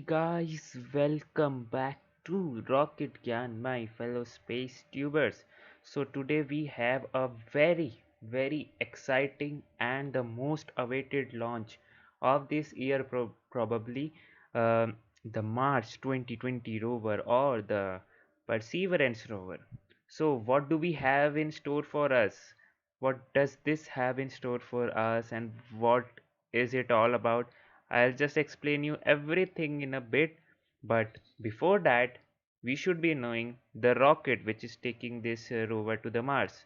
guys, welcome back to Rocket Gyan, my fellow space tubers. So today we have a very exciting and the most awaited launch of this year, probably um, the March 2020 rover or the Perseverance rover. So what do we have in store for us? What does this have in store for us, and what is it all about? I'll just explain you everything in a bit, but before that, we should be knowing the rocket which is taking this rover to the Mars.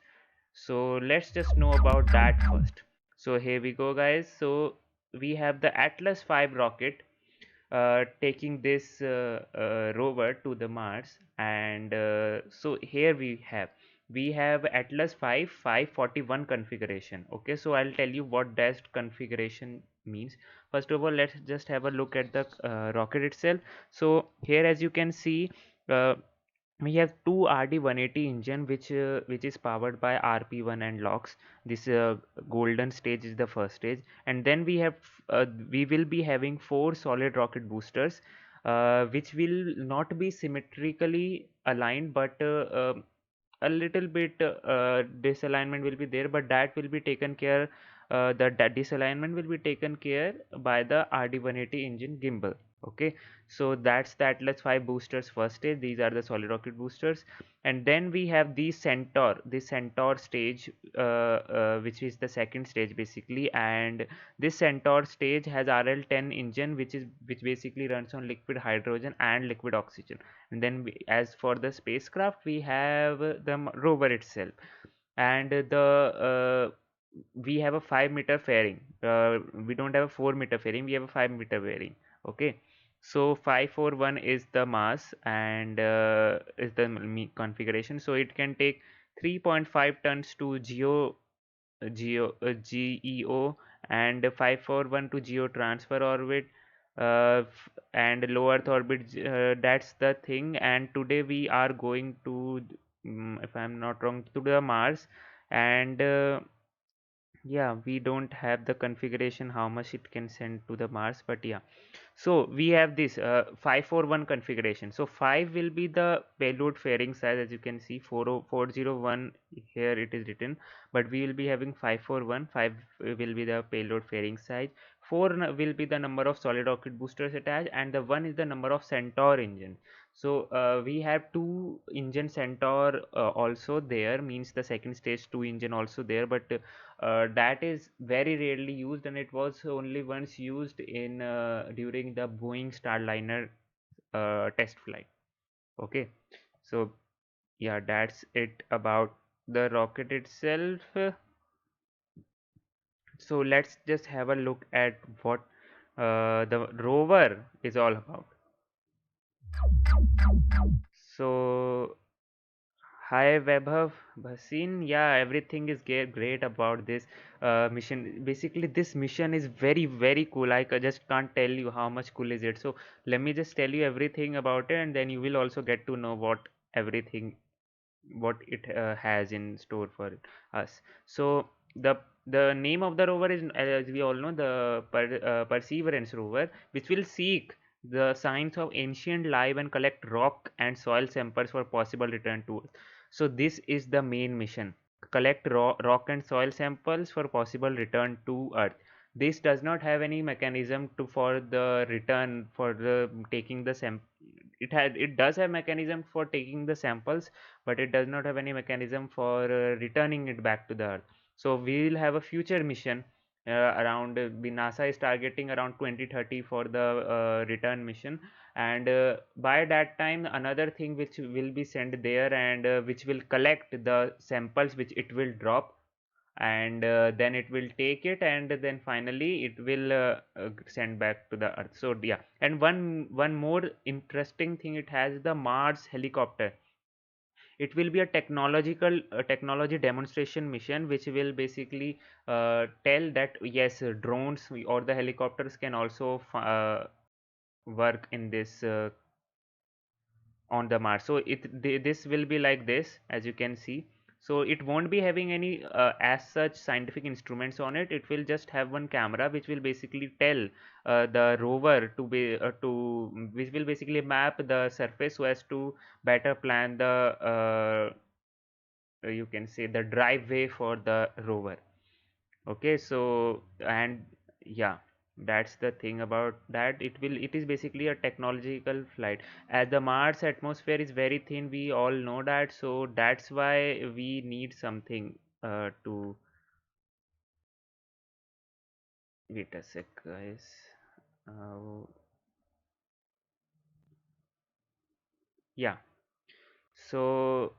So let's just know about that first. So here we go, guys. So we have the Atlas V rocket taking this rover to the Mars, and so here we have Atlas 5 541 configuration. Okay, so I'll tell you what that configuration means. First of all, let's just have a look at the rocket itself. So here, as you can see, uh, we have two RD-180 engine which is powered by RP1 and LOX. This golden stage is the first stage, and then we will be having four solid rocket boosters, which will not be symmetrically aligned, but a little bit disalignment will be there, but that will be taken care. That disalignment will be taken care by the RD-180 engine gimbal. Okay, so that's the Atlas 5 boosters first stage. These are the solid rocket boosters, and then we have the Centaur stage, which is the second stage basically. And this Centaur stage has RL-10 engine, which basically runs on liquid hydrogen and liquid oxygen. And then as for the spacecraft, we have the rover itself, and we have a 5 meter fairing. We don't have a 4 meter fairing, we have a 5 meter fairing. Okay, so 541 is the mass, and is the configuration. So it can take 3.5 tons to GEO, and 541 to geo transfer orbit, and low earth orbit. That's the thing. And today we are going to, if I'm not wrong, to the Mars. And yeah, we don't have the configuration how much it can send to the Mars, but yeah. So we have this 541 configuration. So 5 will be the payload fairing size, as you can see. 401 here it is written, but we will be having 541. 5 will be the payload fairing size. 4 will be the number of solid rocket boosters attached, and the 1 is the number of Centaur engine. So we have two engine Centaur also there, means the second stage 2 engine also there, but that is very rarely used, and it was only once used in during the Boeing Starliner test flight. Okay, so yeah, that's it about the rocket itself. So let's just have a look at what the rover is all about. So hi Vaibhav, Bhasin. Yeah, everything is great about this mission. Basically, this mission is very cool. Just can't tell you how much cool is it. So let me just tell you everything about it, and then you will also get to know what it has in store for us. So the name of the rover is, as we all know, the Perseverance rover, which will seek the signs of ancient life and collect rock and soil samples for possible return to Earth. So this is the main mission: collect rock and soil samples for possible return to Earth. This does not have any mechanism to for the return for the taking the sample. It does have mechanism for taking the samples, but it does not have any mechanism for returning it back to the Earth. So we will have a future mission around, the NASA is targeting around 2030 for the return mission. And by that time, another thing which will be sent there, and which will collect the samples which it will drop, and then it will take it, and then finally it will send back to the Earth. So yeah, and one more interesting thing, it has the Mars helicopter. It will be a technology demonstration mission, which will basically tell that yes, drones or the helicopters can also work in this on the Mars. So this will be like this, as you can see. So it won't be having any as such scientific instruments on it. It will just have one camera which will basically tell the rover to be which will basically map the surface so as to better plan the you can say the driveway for the rover. Okay, so and yeah, that's the thing about that. It is basically a technological flight. As the Mars atmosphere is very thin, we all know that, so that's why we need something to wait a sec, guys. uh, yeah, so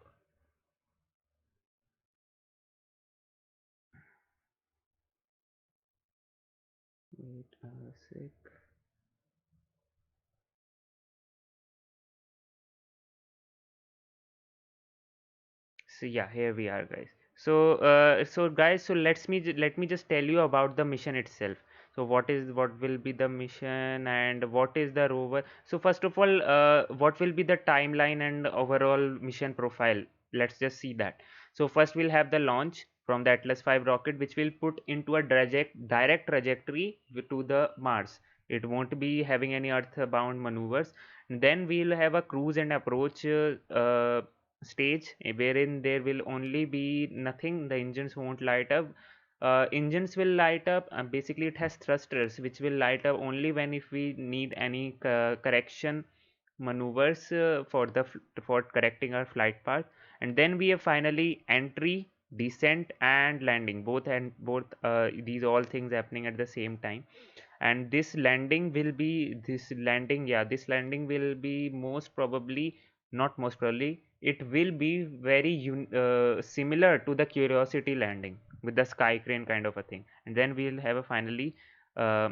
wait a sec. So yeah, here we are, guys. So guys, so let me just tell you about the mission itself. So what will be the mission and what is the rover? So first of all, what will be the timeline and overall mission profile? Let's just see that. So first we'll have the launch from the Atlas V rocket, which will put into a direct trajectory to the Mars. It won't be having any earthbound maneuvers. Then we'll have a cruise and approach stage wherein there will only be nothing. The engines won't light up. Engines will light up, basically it has thrusters which will light up only when if we need any correction maneuvers for correcting our flight path. And then we have finally entry, descent and landing, both these all things happening at the same time. And this landing will be most probably, not most probably, it will be very similar to the Curiosity landing with the sky crane kind of a thing. And then we'll have a finally uh,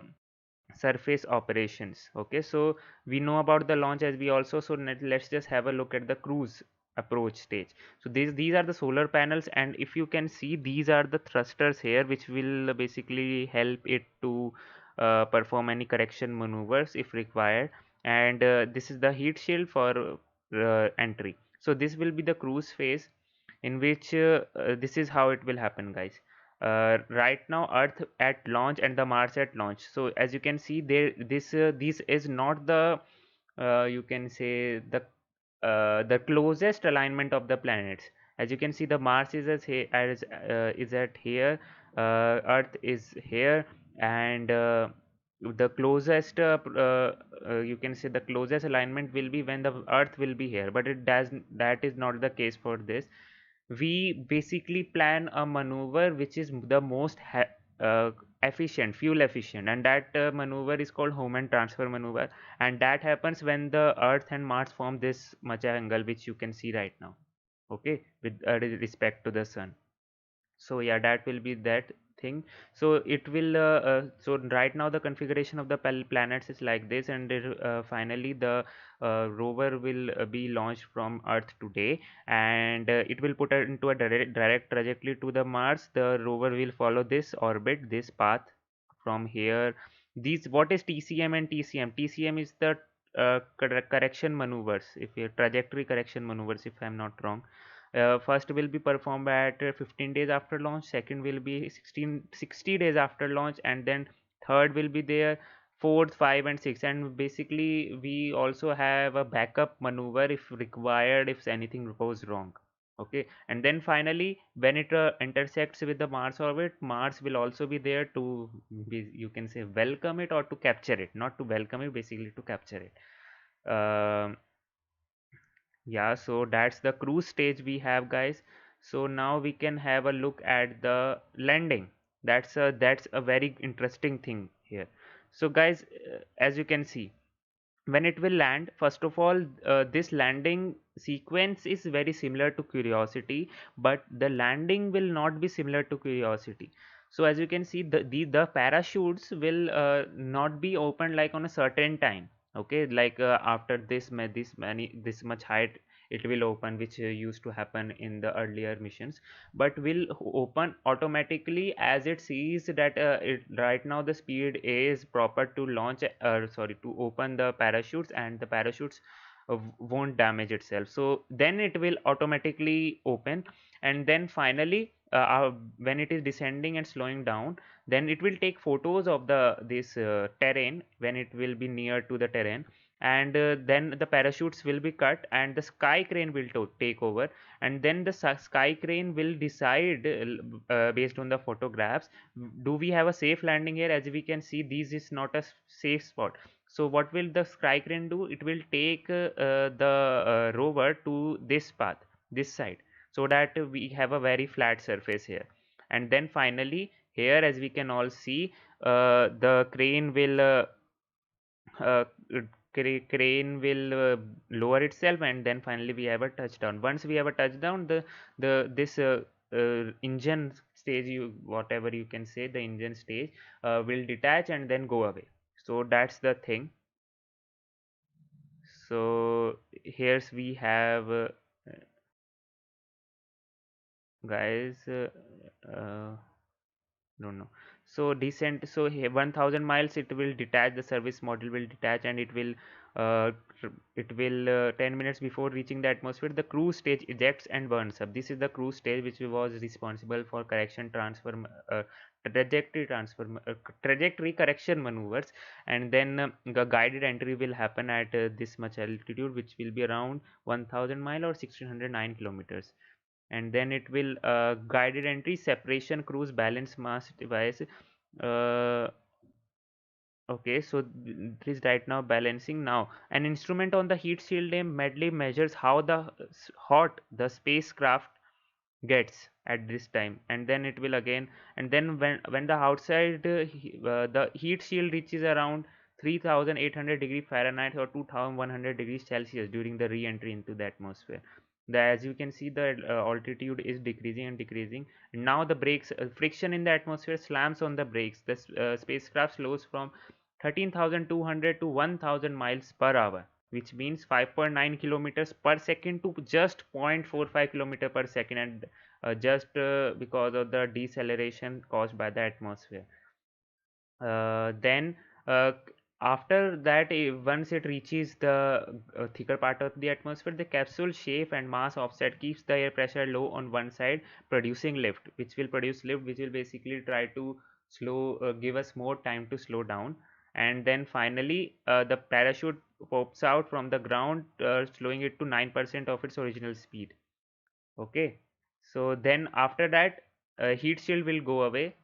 surface operations. Okay, so we know about the launch, as we also, so let's just have a look at the cruise approach stage. So these are the solar panels, and if you can see, these are the thrusters here which will basically help it to perform any correction maneuvers if required. And this is the heat shield for entry. So this will be the cruise phase, in which this is how it will happen, guys. Right now Earth at launch and the Mars at launch. So as you can see there, this is not the you can say the closest alignment of the planets. As you can see, the Mars is at here, Earth is here, and the closest you can say the closest alignment will be when the Earth will be here, but it does that is not the case for this. We basically plan a maneuver which is the most efficient, fuel efficient, and that maneuver is called Hohmann transfer maneuver. And that happens when the Earth and Mars form this much angle which you can see right now, okay, with respect to the sun. So yeah, that will be that thing. So it will so right now the configuration of the planets is like this, and finally the rover will be launched from Earth today, and it will put it into a direct trajectory to the Mars. The rover will follow this orbit, this path from here. These, what is TCM and TCM? TCM is the correction maneuvers, if you trajectory correction maneuvers, if I'm not wrong. First will be performed at 15 days after launch, second will be 60 days after launch, and then third will be there, fourth, 5 and 6. And basically we also have a backup maneuver if required, if anything goes wrong. Okay, and then finally when it intersects with the Mars orbit, Mars will also be there to you can say welcome it or to capture it, not to welcome it, basically to capture it. Yeah, so that's the cruise stage we have, guys. So now we can have a look at the landing. That's a very interesting thing here. So guys, as you can see, when it will land, first of all, this landing sequence is very similar to Curiosity, but the landing will not be similar to Curiosity. So as you can see, the parachutes will not be opened like on a certain time. Okay, like after this much height it will open, which used to happen in the earlier missions, but will open automatically as it sees that right now the speed is proper to launch sorry, to open the parachutes, and the parachutes won't damage itself. So then it will automatically open, and then finally when it is descending and slowing down, then it will take photos of the this terrain when it will be near to the terrain, and then the parachutes will be cut and the sky crane will take over, and then the sky crane will decide based on the photographs, do we have a safe landing here? As we can see, this is not a safe spot. So what will the sky crane do? It will take the rover to this path, this side, so that we have a very flat surface here. And then finally here, as we can all see, the crane will uh, crane will lower itself, and then finally we have a touchdown. Once we have a touchdown, the this engine stage, you whatever you can say, the engine stage will detach and then go away. So that's the thing. So here's we have guys uh, no, no. So descent, so here 1000 miles it will detach, the service model will detach, and uh, 10 minutes before reaching the atmosphere, the cruise stage ejects and burns up. This is the cruise stage which was responsible for correction transfer trajectory transfer trajectory correction maneuvers. And then the guided entry will happen at this much altitude, which will be around 1000 mile or 1609 kilometers. And then it will guided entry, separation, cruise, balance, mass device. uh, okay, so it is right now balancing. Now an instrument on the heat shield medley measures how hot the spacecraft gets at this time, and then it will again, and then when the outside the heat shield reaches around 3800 degree Fahrenheit or 2100 degrees Celsius during the re-entry into the atmosphere. As you can see, the altitude is decreasing and decreasing. Now the brakes, friction in the atmosphere slams on the brakes. The spacecraft slows from 13,200 to 1000 miles per hour, which means 5.9 kilometers per second to just 0.45 kilometer per second, and just because of the deceleration caused by the atmosphere. Then after that, once it reaches the thicker part of the atmosphere, the capsule shape and mass offset keeps the air pressure low on one side, producing lift, which will produce lift, which will basically try to give us more time to slow down. And then finally the parachute pops out from the ground, slowing it to 9% of its original speed. Okay, so then after that, heat shield will go away.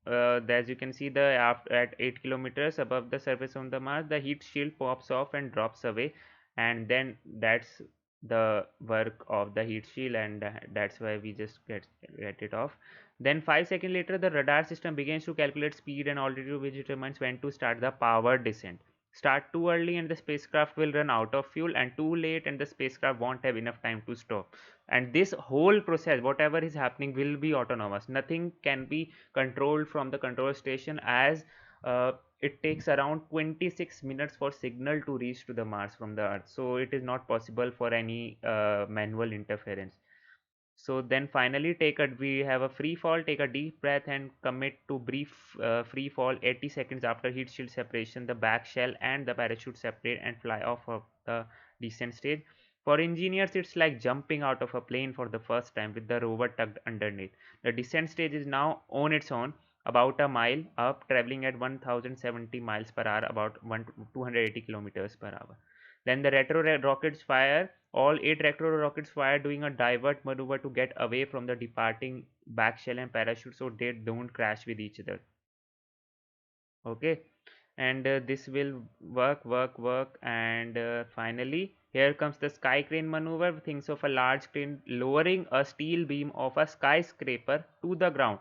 As you can see, the after at 8 kilometers above the surface of the Mars, the heat shield pops off and drops away, and then that's the work of the heat shield, and that's why we just get it off. Then 5 seconds later, the radar system begins to calculate speed and altitude, which determines when to start the powered descent. Start too early and the spacecraft will run out of fuel, and too late and the spacecraft won't have enough time to stop. And this whole process, whatever is happening, will be autonomous. Nothing can be controlled from the control station, as it takes around 26 minutes for signal to reach to the Mars from the Earth. So it is not possible for any manual interference. So then finally we have a free fall. Take a deep breath and commit to brief free fall. 80 seconds after heat shield separation, the back shell and the parachute separate and fly off of the descent stage. For engineers, it's like jumping out of a plane for the first time with the rover tucked underneath. The descent stage is now on its own, about a mile up, traveling at 1070 miles per hour, about 280 kilometers per hour. Then the retro rockets fire. All 8 retro rockets fire, doing a divert maneuver to get away from the departing back shell and parachute, so they don't crash with each other. Okay, and this will work, and finally here comes the sky crane maneuver. Thinks of a large crane lowering a steel beam of a skyscraper to the ground.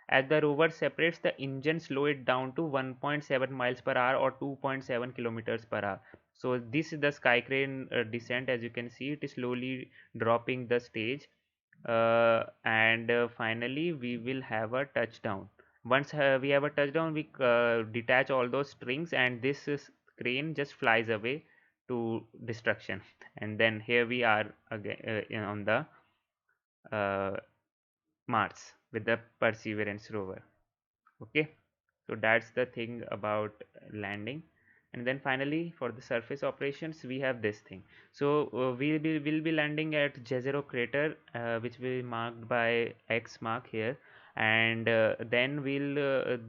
As the rover separates, the engine slow it down to 1.7 miles per hour or 2.7 kilometers per hour. So this is the sky crane descent. As you can see, it is slowly dropping the stage, and finally we will have a touchdown. Once we have a touchdown, we detach all those strings, and this crane just flies away to destruction. And then here we are again on the uh, Mars with the Perseverance rover. Okay, so that's the thing about landing. And then finally for the surface operations we have this thing. So we'll be landing at Jezero crater, which will be marked by X mark here, and then the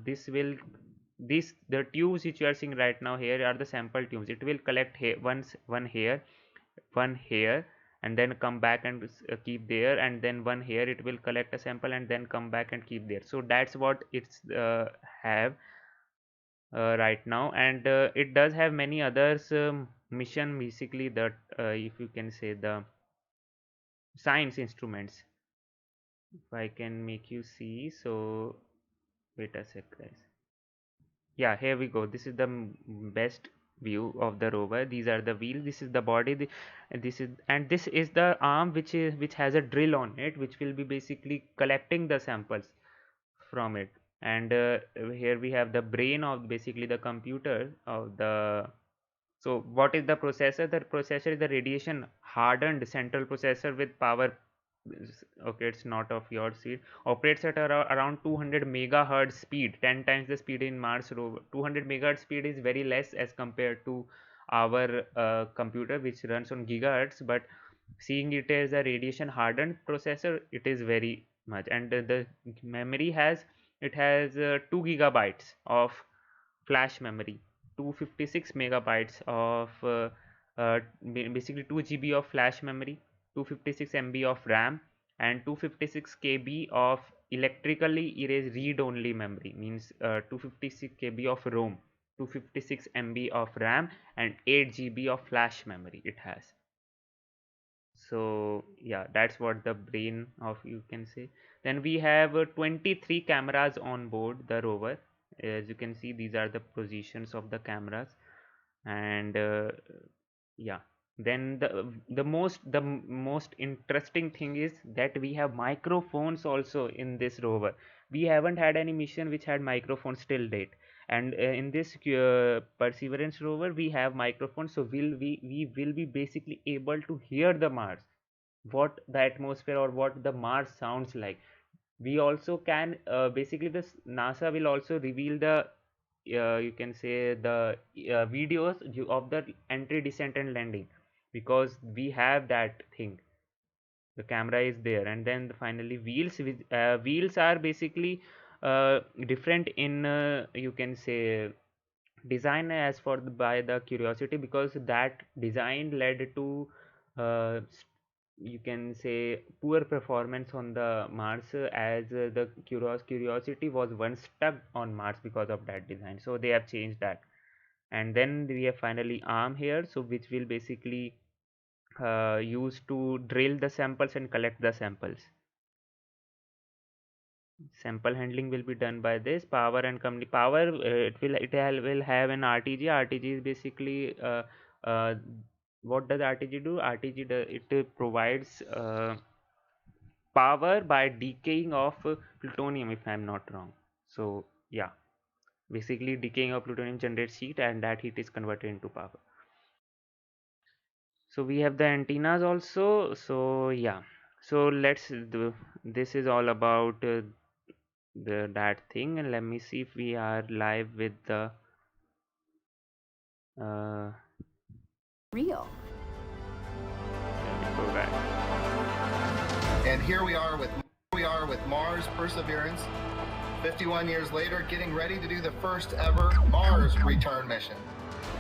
tubes which you are seeing right now here are the sample tubes. It will collect here one here, and then come back and keep there, and then one here. It will collect a sample and then come back and keep there. So that's what it's have right now. And it does have many others mission, basically, that if you can say the science instruments. If I can make you see, so wait a sec guys. Yeah, here we go. This is the best view of the rover. These are the wheels, this is the body, this is the arm which has a drill on it, which will be basically collecting the samples from it. And here we have the brain of basically the computer of the. So what is the processor? The processor is the radiation hardened central processor with power. Okay, it's not of your seed. Operates at around 200 megahertz speed, 10 times the speed in Mars rover. 200 megahertz speed is very less as compared to our computer, which runs on gigahertz. But seeing it as a radiation hardened processor, it is very much. And the memory has, it has 2 gigabytes of flash memory, 256 megabytes of basically 2 GB of flash memory, 256 MB of RAM, and 256 KB of electrically erased read-only memory, means 256 KB of ROM, 256 MB of RAM, and 8 GB of flash memory it has. So yeah, that's what the brain of, you can say. Then we have 23 cameras on board the rover. As you can see, these are the positions of the cameras. And yeah, then the most interesting thing is that we have microphones also in this rover. We haven't had any mission which had microphones till date, and in this Perseverance rover we have microphones. So we will be basically able to hear the Mars, what the atmosphere or what the Mars sounds like. We also can basically, this NASA will also reveal the you can say the videos of the entry, descent, and landing, because we have that thing. The camera is there. And then finally wheels are basically different in you can say design as for by the Curiosity, because that design led to you can say poor performance on the Mars, as the Curiosity was once stuck on Mars because of that design. So they have changed that. And then we have finally arm here, so which will basically used to drill the samples and collect the samples. Sample handling will be done by this power and company power. Will have an RTG. RTG is basically what does RTG do? RTG it provides power by decaying of plutonium, if I'm not wrong. So yeah, basically decaying of plutonium generates heat, and that heat is converted into power. So we have the antennas also. So yeah, so let's do, this is all about that thing. And let me see if we are live with the real. Go back. And here we are with Mars Perseverance, 51 years later, getting ready to do the first ever Mars return mission.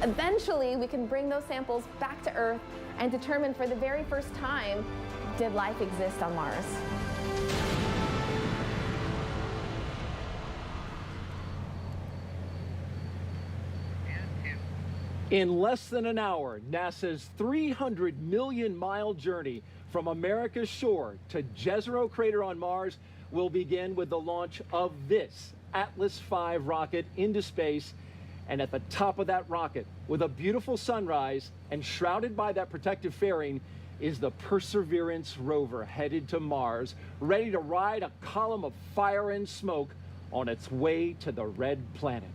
Eventually, we can bring those samples back to Earth and determine for the very first time, did life exist on Mars? In less than an hour, NASA's 300 million mile journey from America's shore to Jezero crater on Mars will begin with the launch of this Atlas V rocket into space. And at the top of that rocket, with a beautiful sunrise and shrouded by that protective fairing, is the Perseverance Rover headed to Mars, ready to ride a column of fire and smoke on its way to the red planet.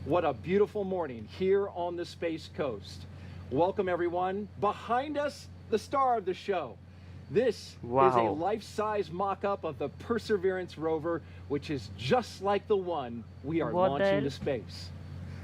What a beautiful morning here on the Space Coast. Welcome, everyone. Behind us, the star of the show. This is a life-size mock-up of the Perseverance Rover, which is just like the one we are launching to space.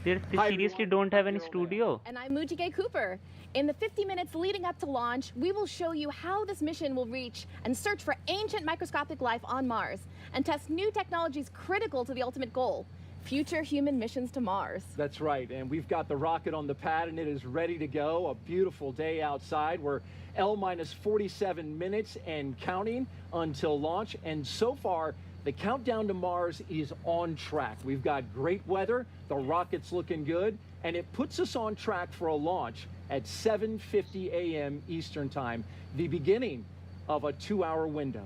They Hi, seriously everyone. don't have I'm any Daryl Mann. studio. And I'm Mujige Cooper. In the 50 minutes leading up to launch, we will show you how this mission will reach and search for ancient microscopic life on Mars and test new technologies critical to the ultimate goal, future human missions to Mars. That's right, and we've got the rocket on the pad and it is ready to go. A beautiful day outside. We're L-minus 47 minutes and counting until launch, and so far the countdown to Mars is on track. We've got great weather, the rocket's looking good, and it puts us on track for a launch at 7:50 a.m. Eastern Time, the beginning of a 2-hour window.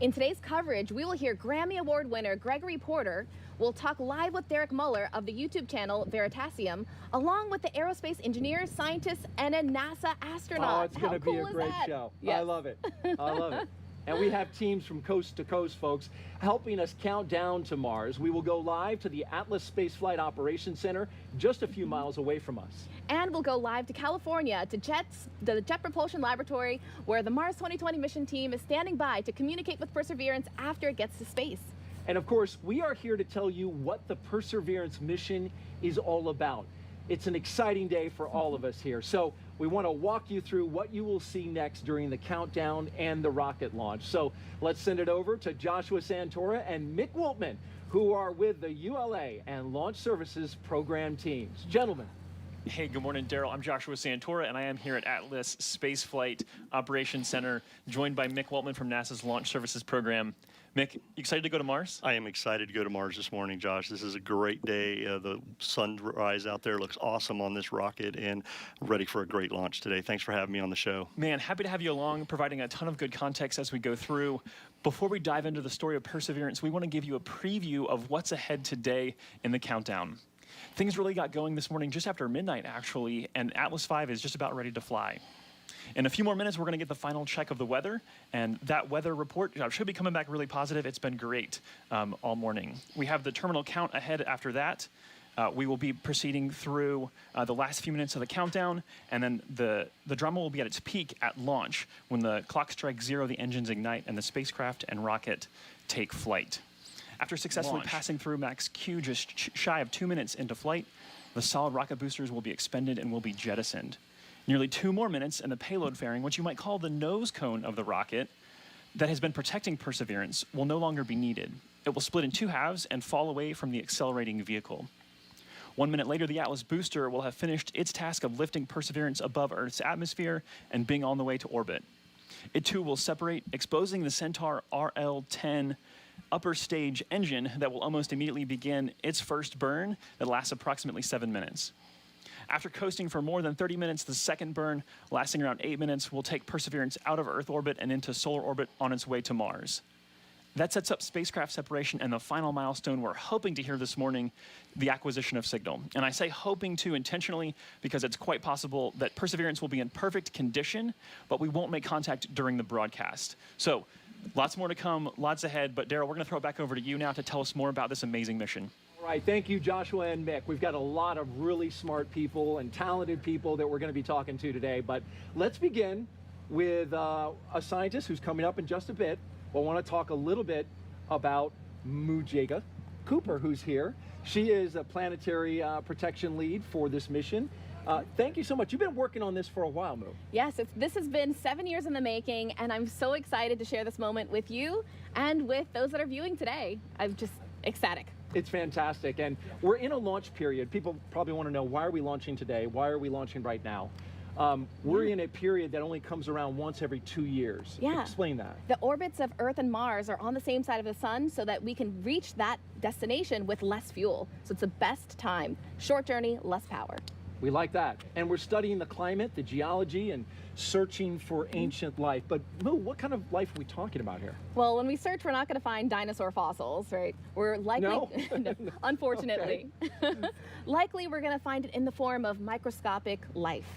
In today's coverage, we will hear Grammy Award winner Gregory Porter. We'll talk live with Derek Muller of the YouTube channel Veritasium, along with the aerospace engineers, scientists, and a NASA astronaut. Oh, it's going to be a great show. Yes. I love it. I love it. And we have teams from coast to coast, folks, helping us count down to Mars. We will go live to the Atlas Space Flight Operations Center, just a few miles away from us. And we'll go live to California, to the Jet Propulsion Laboratory, where the Mars 2020 mission team is standing by to communicate with Perseverance after it gets to space. And of course, we are here to tell you what the Perseverance mission is all about. It's an exciting day for all of us here. So we want to walk you through what you will see next during the countdown and the rocket launch. So let's send it over to Joshua Santora and Mick Wiltman, who are with the ULA and Launch Services program teams. Gentlemen. Hey, good morning, Daryl. I'm Joshua Santora, and I am here at Atlas Space Flight Operations Center, joined by Mick Waltman from NASA's Launch Services Program. Mick, you excited to go to Mars? I am excited to go to Mars this morning, Josh. This is a great day. The sunrise out there looks awesome on this rocket, and ready for a great launch today. Thanks for having me on the show. Man, happy to have you along, providing a ton of good context as we go through. Before we dive into the story of Perseverance, we want to give you a preview of what's ahead today in the countdown. Things really got going this morning just after midnight, actually, and Atlas V is just about ready to fly. In a few more minutes, we're going to get the final check of the weather, and that weather report should be coming back really positive. It's been great all morning. We have the terminal count ahead after that. We will be proceeding through the last few minutes of the countdown, and then the drama will be at its peak at launch when the clock strikes 0, the engines ignite, and the spacecraft and rocket take flight. After successfully passing through Max Q just shy of 2 minutes into flight, the solid rocket boosters will be expended and will be jettisoned. Nearly 2 more minutes, and the payload fairing, what you might call the nose cone of the rocket that has been protecting Perseverance, will no longer be needed. It will split in 2 halves and fall away from the accelerating vehicle. 1 minute later, the Atlas booster will have finished its task of lifting Perseverance above Earth's atmosphere and being on the way to orbit. It too will separate, exposing the Centaur RL-10 upper stage engine that will almost immediately begin its first burn that lasts approximately 7 minutes. After coasting for more than 30 minutes, the second burn, lasting around 8 minutes, will take Perseverance out of Earth orbit and into solar orbit on its way to Mars. That sets up spacecraft separation and the final milestone we're hoping to hear this morning, the acquisition of signal. And I say hoping to intentionally because it's quite possible that Perseverance will be in perfect condition, but we won't make contact during the broadcast. So lots more to come, lots ahead, but Daryl, we're going to throw it back over to you now to tell us more about this amazing mission. All right, thank you, Joshua and Mick. We've got a lot of really smart people and talented people that we're going to be talking to today, but let's begin with a scientist who's coming up in just a bit. I want to talk a little bit about Mujige Cooper, who's here. She is a planetary protection lead for this mission. Thank you so much. You've been working on this for a while, Moo. Yes, this has been 7 years in the making, and I'm so excited to share this moment with you and with those that are viewing today. I'm just ecstatic. It's fantastic, and we're in a launch period. People probably want to know, why are we launching today? Why are we launching right now? We're in a period that only comes around once every 2 years. Yeah. Explain that. The orbits of Earth and Mars are on the same side of the sun so that we can reach that destination with less fuel. So it's the best time. Short journey, less power. We like that. And we're studying the climate, the geology, and searching for ancient life. But Moo, what kind of life are we talking about here? Well, when we search, we're not going to find dinosaur fossils, right? We're likely, No? no, unfortunately, likely we're going to find it in the form of microscopic life.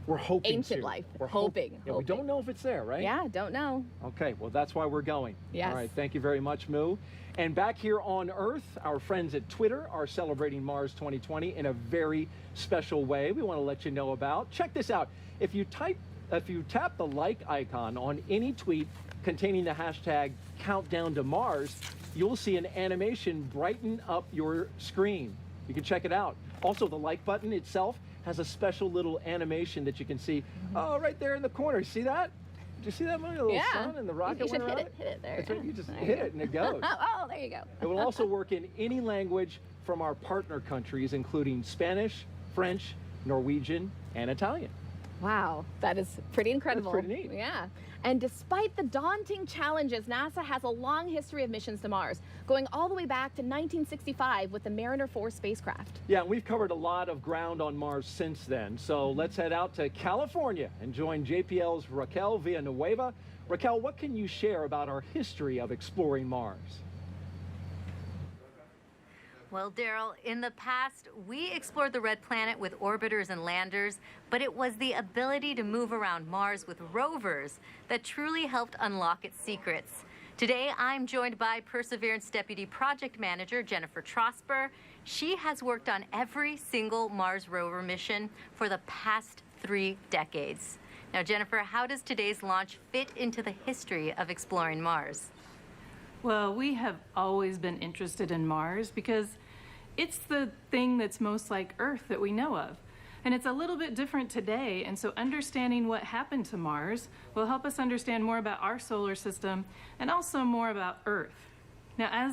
We're hoping Ancient to. life. We're Hoping. Yeah, we don't know if it's there, right? Yeah, don't know. Okay, well, that's why we're going. Yes. All right, thank you very much, Moo. And back here on Earth, our friends at Twitter are celebrating Mars 2020 in a very special way we want to let you know about. Check this out. If you tap the like icon on any tweet containing the hashtag countdown to Mars, you'll see an animation brighten up your screen. You can check it out. Also, the like button itself has a special little animation that you can see. Oh, right there in the corner. See that? Did you see that one? The little sun and the rocket went around it? Hit it there. That's right. You just hit it and it goes. Oh, there you go. It will also work in any language from our partner countries, including Spanish, French, Norwegian, and Italian. Wow, that is pretty incredible. That's pretty neat. Yeah. And despite the daunting challenges, NASA has a long history of missions to Mars, going all the way back to 1965 with the Mariner 4 spacecraft. Yeah, and we've covered a lot of ground on Mars since then. So let's head out to California and join JPL's Raquel Villanueva. Raquel, what can you share about our history of exploring Mars? Well, Daryl, in the past, we explored the red planet with orbiters and landers, but it was the ability to move around Mars with rovers that truly helped unlock its secrets. Today, I'm joined by Perseverance Deputy Project Manager Jennifer Trosper. She has worked on every single Mars rover mission for the past 3 decades. Now, Jennifer, how does today's launch fit into the history of exploring Mars? Well, we have always been interested in Mars because it's the thing that's most like Earth that we know of. And it's a little bit different today, and so understanding what happened to Mars will help us understand more about our solar system and also more about Earth. Now,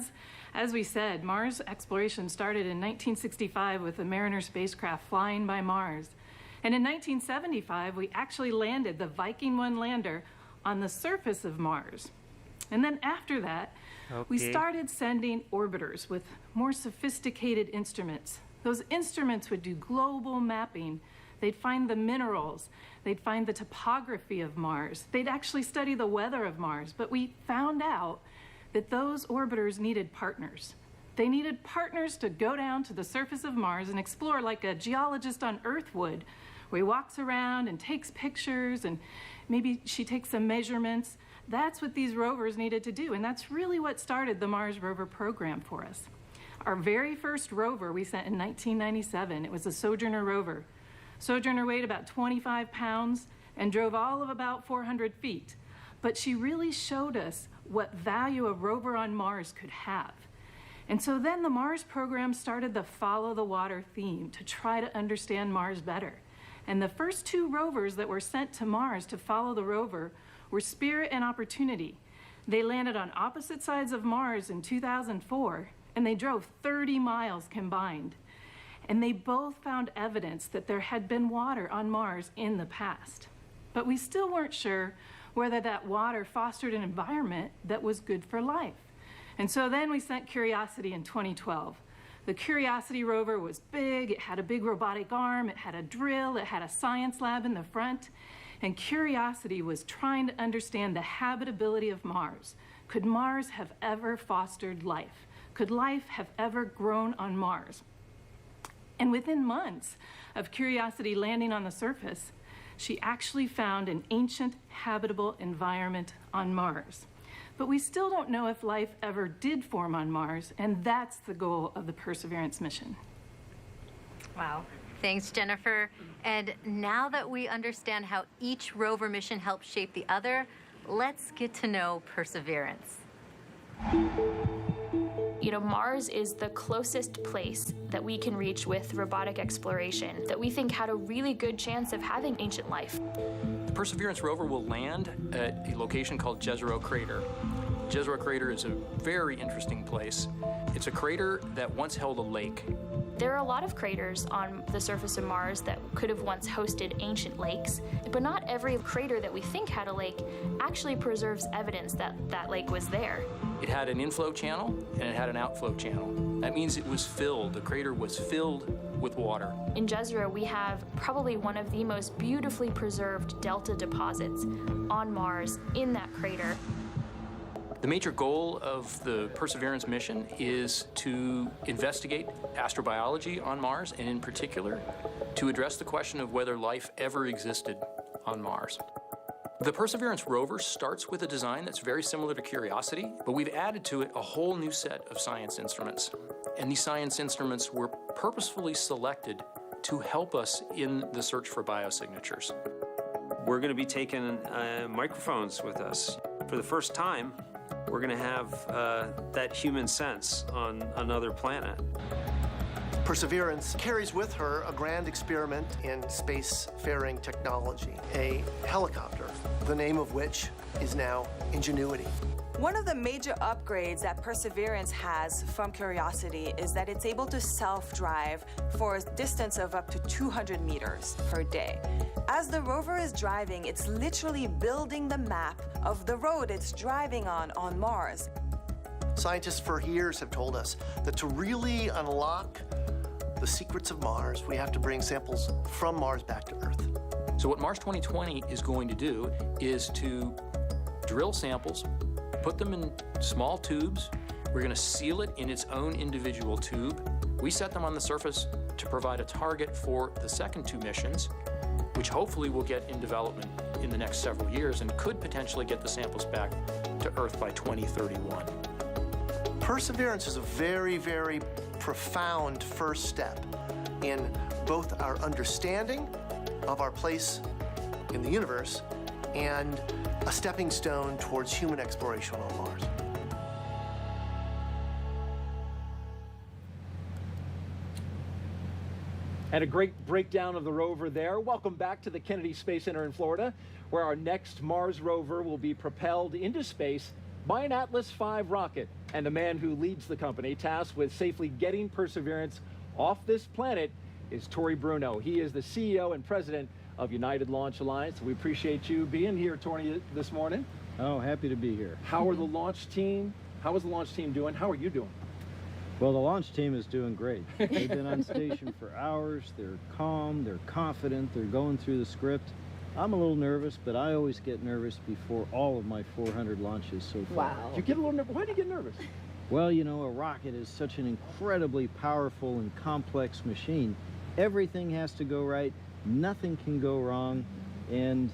as we said, Mars exploration started in 1965 with the Mariner spacecraft flying by Mars. And in 1975, we actually landed the Viking 1 lander on the surface of Mars. And then after that, we started sending orbiters with more sophisticated instruments. Those instruments would do global mapping. They'd find the minerals. They'd find the topography of Mars. They'd actually study the weather of Mars. But we found out that those orbiters needed partners. They needed partners to go down to the surface of Mars and explore like a geologist on Earth would, where he walks around and takes pictures and maybe she takes some measurements. That's what these rovers needed to do, and that's really what started the Mars rover program for us. Our very first rover we sent in 1997, it was a Sojourner rover. Sojourner weighed about 25 pounds and drove all of about 400 feet. But she really showed us what value a rover on Mars could have. And so then the Mars program started the Follow the Water theme to try to understand Mars better. And the first 2 rovers that were sent to Mars to follow the rover were Spirit and Opportunity. They landed on opposite sides of Mars in 2004, and they drove 30 miles combined. And they both found evidence that there had been water on Mars in the past. But we still weren't sure whether that water fostered an environment that was good for life. And so then we sent Curiosity in 2012. The Curiosity rover was big, it had a big robotic arm, it had a drill, it had a science lab in the front. And Curiosity was trying to understand the habitability of Mars. Could Mars have ever fostered life? Could life have ever grown on Mars? And within months of Curiosity landing on the surface, she actually found an ancient habitable environment on Mars. But we still don't know if life ever did form on Mars, and that's the goal of the Perseverance mission. Wow. Thanks, Jennifer. And now that we understand how each rover mission helps shape the other, let's get to know Perseverance. You know, Mars is the closest place that we can reach with robotic exploration that we think had a really good chance of having ancient life. The Perseverance rover will land at a location called Jezero Crater. Jezero Crater is a very interesting place. It's a crater that once held a lake. There are a lot of craters on the surface of Mars that could have once hosted ancient lakes, but not every crater that we think had a lake actually preserves evidence that that lake was there. It had an inflow channel and it had an outflow channel. That means it was filled. The crater was filled with water. In Jezero, we have probably one of the most beautifully preserved delta deposits on Mars in that crater. The major goal of the Perseverance mission is to investigate astrobiology on Mars, and in particular, to address the question of whether life ever existed on Mars. The Perseverance rover starts with a design that's very similar to Curiosity, but we've added to it a whole new set of science instruments. And these science instruments were purposefully selected to help us in the search for biosignatures. We're going to be taking microphones with us. For the first time, we're going to have that human sense on another planet. Perseverance carries with her a grand experiment in spacefaring technology, a helicopter, the name of which is now Ingenuity. One of the major upgrades that Perseverance has from Curiosity is that it's able to self-drive for a distance of up to 200 meters per day. As the rover is driving, it's literally building the map of the road it's driving on Mars. Scientists for years have told us that to really unlock the secrets of Mars, we have to bring samples from Mars back to Earth. So what Mars 2020 is going to do is to drill samples, put them in small tubes. We're going to seal it in its own individual tube. We set them on the surface to provide a target for the second two missions, which hopefully will get in development in the next several years and could potentially get the samples back to Earth by 2031. Perseverance is a very, very profound first step in both our understanding of our place in the universe and a stepping stone towards human exploration on Mars. And a great breakdown of the rover there. Welcome back to the Kennedy Space Center in Florida, where our next Mars rover will be propelled into space by an Atlas V rocket. And the man who leads the company tasked with safely getting Perseverance off this planet is Tori Bruno. He is the CEO and president of United Launch Alliance. We appreciate you being here, Tori, this morning. Oh, happy to be here. How is the launch team doing? How are you doing? Well, the launch team is doing great. They've been on station for hours. They're calm, they're confident, they're going through the script. I'm a little nervous, but I always get nervous before all of my 400 launches so far. Wow. You get a little nervous. Why do you get nervous? Well, you know, a rocket is such an incredibly powerful and complex machine. Everything has to go right. Nothing can go wrong. And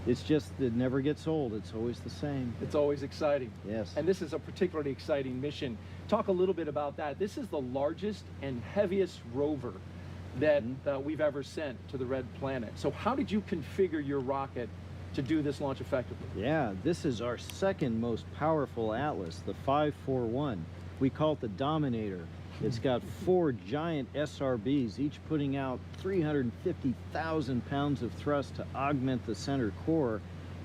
it's just, it never gets old. It's always the same. It's always exciting. Yes. And this is a particularly exciting mission. Talk a little bit about that. This is the largest and heaviest rover that we've ever sent to the Red Planet. So how did you configure your rocket to do this launch effectively? Yeah, this is our second most powerful Atlas, the 541. We call it the Dominator. It's got 4 giant SRBs, each putting out 350,000 pounds of thrust to augment the center core.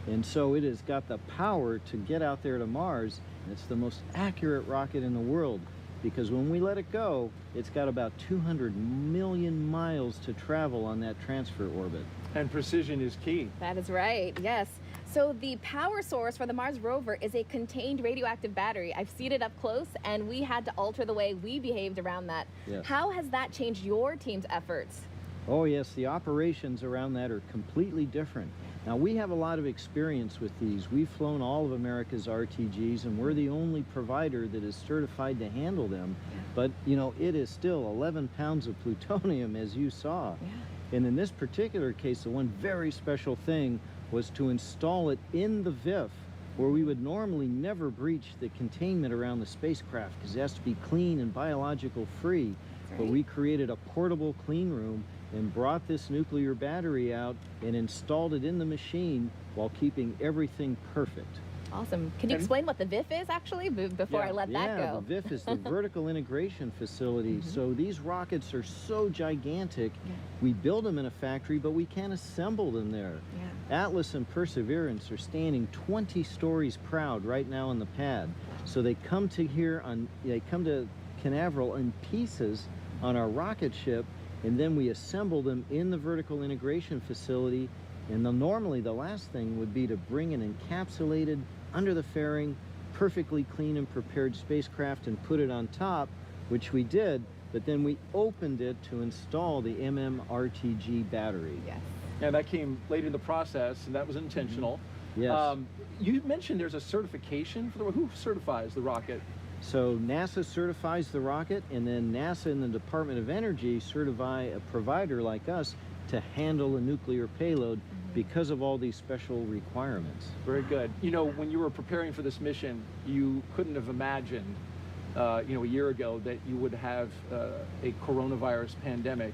And so it has got the power to get out there to Mars. It's the most accurate rocket in the world, because when we let it go, it's got about 200 million miles to travel on that transfer orbit. And precision is key. That is right, yes. So the power source for the Mars rover is a contained radioactive battery. I've seen it up close, and we had to alter the way we behaved around that. Yes. How has that changed your team's efforts? Oh yes, the operations around that are completely different. Now, we have a lot of experience with these. We've flown all of America's RTGs, and we're the only provider that is certified to handle them. But, you know, it is still 11 pounds of plutonium, as you saw. And in this particular case, the one very special thing was to install it in the VIF, where we would normally never breach the containment around the spacecraft, because it has to be clean and biological free. But we created a portable clean room and brought this nuclear battery out and installed it in the machine while keeping everything perfect. Awesome. Can you explain what the VIF is, actually, before I let that go? The VIF is the Vertical Integration Facility. So these rockets are so gigantic, we build them in a factory, but we can't assemble them there. Atlas and Perseverance are standing 20 stories proud right now on the pad. So they come to Canaveral in pieces on our rocket ship, and then we assemble them in the Vertical Integration Facility. And normally the last thing would be to bring an encapsulated, under the fairing, perfectly clean and prepared spacecraft and put it on top, which we did, but then we opened it to install the MMRTG battery. And that came late in the process, and that was intentional. Yes. You mentioned there's a certification for who certifies the rocket? So NASA certifies the rocket, and then NASA and the Department of Energy certify a provider like us to handle a nuclear payload because of all these special requirements. Very good. You know, when you were preparing for this mission, you couldn't have imagined, a year ago that you would have a coronavirus pandemic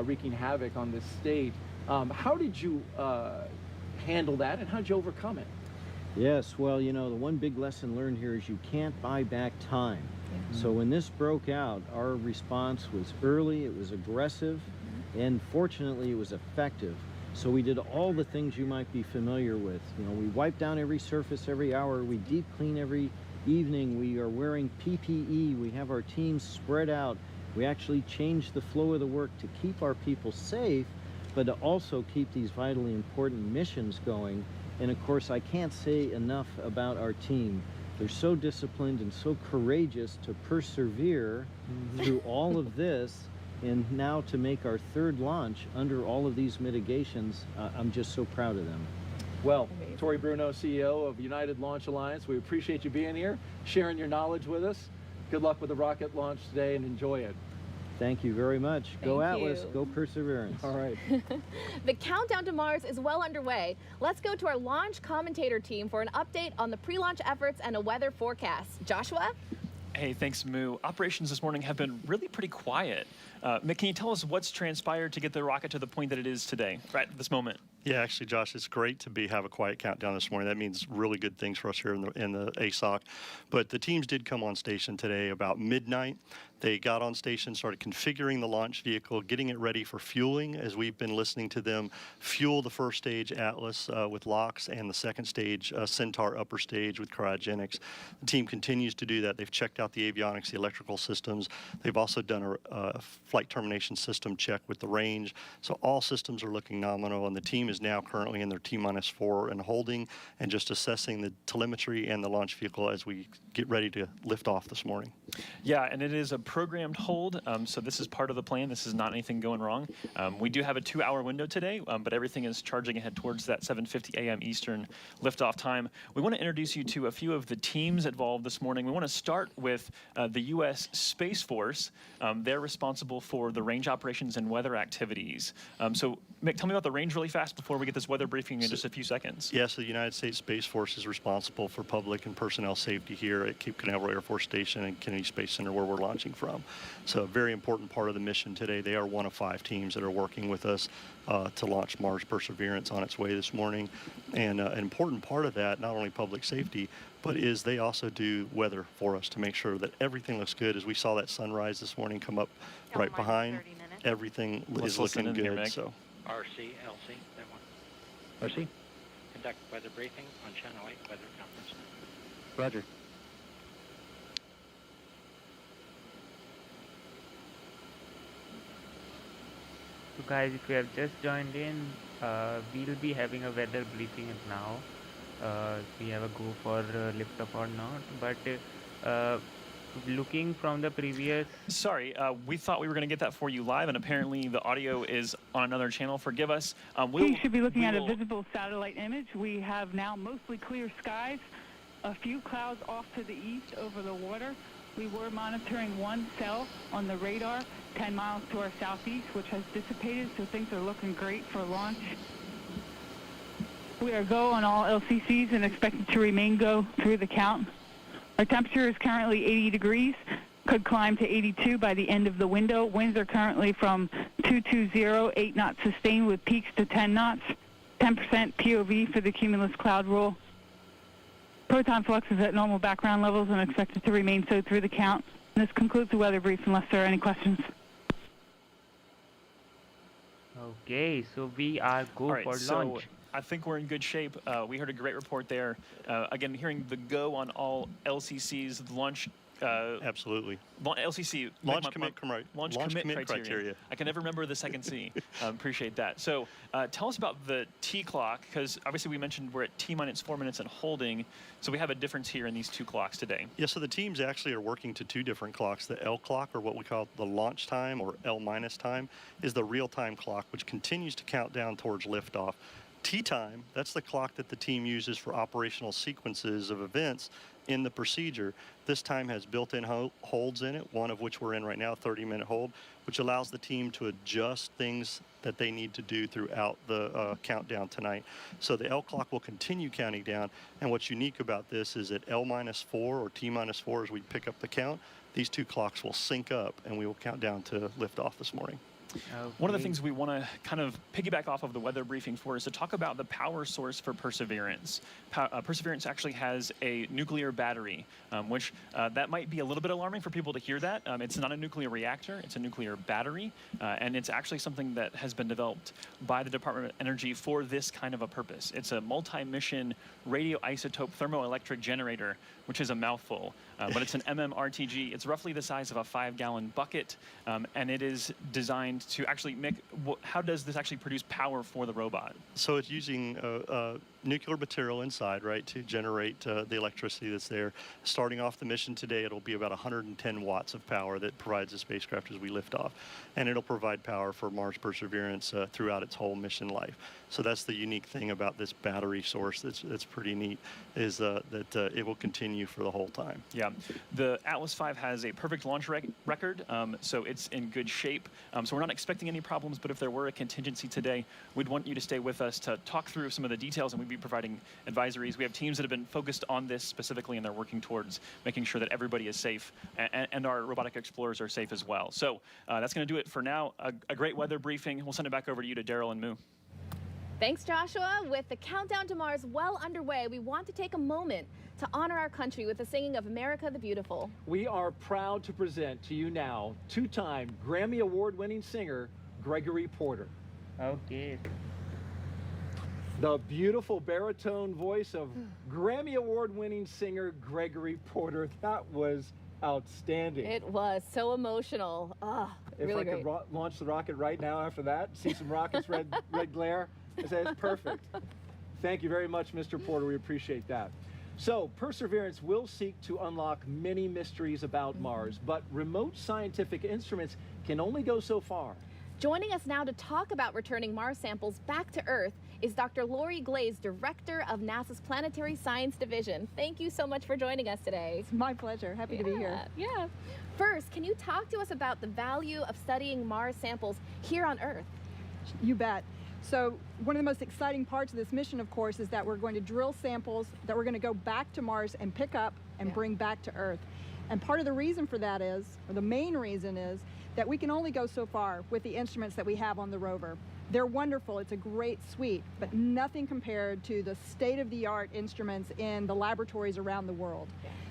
wreaking havoc on this state. How did you handle that, and how did you overcome it? Yes, well, you know, the one big lesson learned here is you can't buy back time. So when this broke out, our response was early, it was aggressive, and fortunately it was effective. So we did all the things you might be familiar with. You know, we wipe down every surface every hour, we deep clean every evening, we are wearing PPE, we have our teams spread out. We actually change the flow of the work to keep our people safe, but to also keep these vitally important missions going. And of course, I can't say enough about our team. They're so disciplined and so courageous to persevere through all of this, and now to make our third launch under all of these mitigations. I'm just so proud of them. Well, Tori Bruno, CEO of United Launch Alliance, we appreciate you being here, sharing your knowledge with us. Good luck with the rocket launch today and enjoy it. Thank you very much. Go Thank Atlas, you. go Perseverance. All right. The countdown to Mars is well underway. Let's go to our launch commentator team for an update on the pre-launch efforts and a weather forecast. Joshua? Hey, thanks, Moo. Operations this morning have been really pretty quiet. Mick, can you tell us what's transpired to get the rocket to the point that it is today, right at this moment? Yeah, actually, Josh, it's great to have a quiet countdown this morning. That means really good things for us here in the ASOC. But the teams did come on station today about midnight. They got on station, started configuring the launch vehicle, getting it ready for fueling, as we've been listening to them fuel the first stage Atlas with LOX and the second stage Centaur upper stage with cryogenics. The team continues to do that. They've checked out the avionics, the electrical systems. They've also done a flight termination system check with the range. So all systems are looking nominal, and the team is now currently in their T-4 and holding, and just assessing the telemetry and the launch vehicle as we get ready to lift off this morning. Yeah, and it is a programmed hold, so this is part of the plan. This is not anything going wrong. We do have a 2-hour window today, but everything is charging ahead towards that 7:50 a.m. Eastern liftoff time. We want to introduce you to a few of the teams involved this morning. We want to start with the U.S. Space Force. They're responsible for the range operations and weather activities. So, Mick, tell me about the range really fast before we get this weather briefing in just a few seconds. Yes, the United States Space Force is responsible for public and personnel safety here at Cape Canaveral Air Force Station and Kennedy Space Center, where we're launching from. So a very important part of the mission today. They are one of 5 teams that are working with us to launch Mars Perseverance on its way this morning. And an important part of that, not only public safety, but is they also do weather for us to make sure that everything looks good. As we saw that sunrise this morning come up right behind, everything is looking good. So. RC, LC, that one. RC, conduct weather briefing on Channel 8 weather conference. Roger. So guys, if you have just joined in, we'll be having a weather briefing now. We have a go for liftoff or not, but looking from the previous... Sorry, we thought we were going to get that for you live, and apparently the audio is on another channel. Forgive us. You should be looking at a visible satellite image. We have now mostly clear skies, a few clouds off to the east over the water. We were monitoring one cell on the radar 10 miles to our southeast, which has dissipated, so things are looking great for launch. We are go on all LCCs and expected to remain go through the count. Our temperature is currently 80 degrees, could climb to 82 by the end of the window. Winds are currently from 220, 8 knots sustained with peaks to 10 knots, 10% POV for the cumulus cloud roll. Proton flux is at normal background levels and expected to remain so through the count. And this concludes the weather brief unless there are any questions. Okay, so we are go for launch. So I think we're in good shape. We heard a great report there. Again, hearing the go on all LCCs, the launch. Absolutely. LCC. Launch commit criteria. I can never remember the second C. Appreciate that. So tell us about the T clock, because obviously we mentioned we're at T-4 minutes and holding. So we have a difference here in these 2 clocks today. Yeah, so the teams actually are working to 2 different clocks. The L clock, or what we call the launch time, or L- time, is the real-time clock, which continues to count down towards liftoff. T-time, that's the clock that the team uses for operational sequences of events in the procedure. This time has built-in holds in it, one of which we're in right now, 30-minute hold, which allows the team to adjust things that they need to do throughout the countdown tonight. So the L clock will continue counting down, and what's unique about this is at L-4 or T-4 as we pick up the count, these 2 clocks will sync up, and we will count down to liftoff this morning. Okay. One of the things we want to kind of piggyback off of the weather briefing for is to talk about the power source for Perseverance. Perseverance actually has a nuclear battery, which That might be a little bit alarming for people to hear that. It's not a nuclear reactor, it's a nuclear battery, and it's actually something that has been developed by the Department of Energy for this kind of a purpose. It's a multi-mission radioisotope thermoelectric generator, which is a mouthful, but it's an MMRTG. It's roughly the size of a 5-gallon bucket, and it is designed to actually make, how does this actually produce power for the robot? So it's using nuclear material inside, right, to generate the electricity that's there. Starting off the mission today, it'll be about 110 watts of power that provides the spacecraft as we lift off. And it'll provide power for Mars Perseverance throughout its whole mission life. So that's the unique thing about this battery source that's pretty neat, is that it will continue for the whole time. Yeah, the Atlas V has a perfect launch record, so it's in good shape. So we're not expecting any problems, but if there were a contingency today, we'd want you to stay with us to talk through some of the details, and we'd be providing advisories. We have teams that have been focused on this specifically, and they're working towards making sure that everybody is safe, and our robotic explorers are safe as well. So that's going to do it for now. A great weather briefing. We'll send it back over to you, to Daryl and Moo. Thanks, Joshua. With the countdown to Mars well underway, we want to take a moment to honor our country with the singing of America the Beautiful. We are proud to present to you now two-time Grammy Award-winning singer Gregory Porter. Okay. The beautiful baritone voice of Grammy Award-winning singer Gregory Porter. That was outstanding. It was so emotional. If really I great. could launch the rocket right now after that, see some rockets, red glare, I say it's perfect. Thank you very much, Mr. Porter. We appreciate that. So, Perseverance will seek to unlock many mysteries about Mars, but remote scientific instruments can only go so far. Joining us now to talk about returning Mars samples back to Earth is Dr. Lori Glaze, Director of NASA's Planetary Science Division. Thank you so much for joining us today. It's my pleasure. Happy to be here. Yeah. First, can you talk to us about the value of studying Mars samples here on Earth? You bet. So one of the most exciting parts of this mission, of course, is that we're going to drill samples that we're going to go back to Mars and pick up and bring back to Earth. And part of the reason for that is, or the main reason is, that we can only go so far with the instruments that we have on the rover. They're wonderful, it's a great suite, but nothing compared to the state-of-the-art instruments in the laboratories around the world.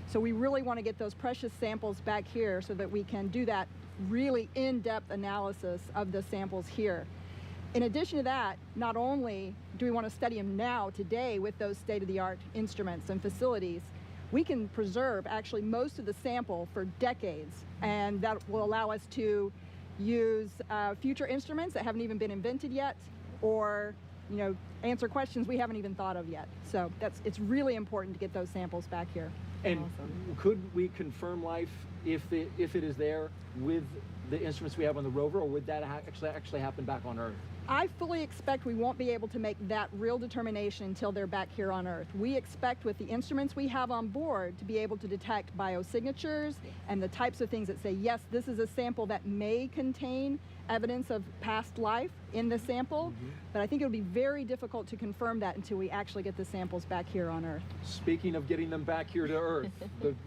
So we really want to get those precious samples back here so that we can do that really in-depth analysis of the samples here. In addition to that, not only do we want to study them now, today, with those state-of-the-art instruments and facilities, we can preserve actually most of the sample for decades, and that will allow us to use future instruments that haven't even been invented yet, or answer questions we haven't even thought of yet. So it's really important to get those samples back here. And could we confirm life if it is there with the instruments we have on the rover, or would that actually happen back on Earth? I fully expect we won't be able to make that real determination until they're back here on Earth. We expect with the instruments we have on board to be able to detect biosignatures and the types of things that say, yes, this is a sample that may contain evidence of past life in the sample, but I think it'll be very difficult to confirm that until we actually get the samples back here on Earth. Speaking of getting them back here to Earth,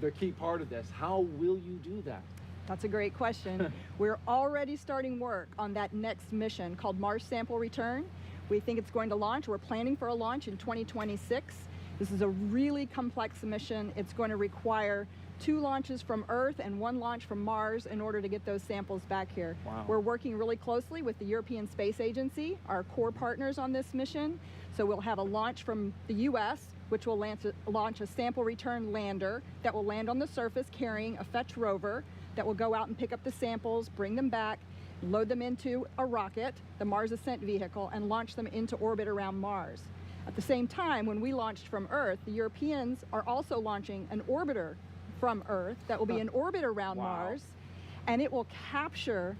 the key part of this, how will you do that? That's a great question. We're already starting work on that next mission called Mars Sample Return. We think it's going to launch. We're planning for a launch in 2026. This is a really complex mission. It's going to require 2 launches from Earth and 1 launch from Mars in order to get those samples back here. Wow. We're working really closely with the European Space Agency, our core partners on this mission. So we'll have a launch from the US, which will launch a sample return lander that will land on the surface carrying a fetch rover that will go out and pick up the samples, bring them back, load them into a rocket, the Mars Ascent Vehicle, and launch them into orbit around Mars. At the same time, when we launched from Earth, the Europeans are also launching an orbiter from Earth that will be in orbit around Mars, and it will capture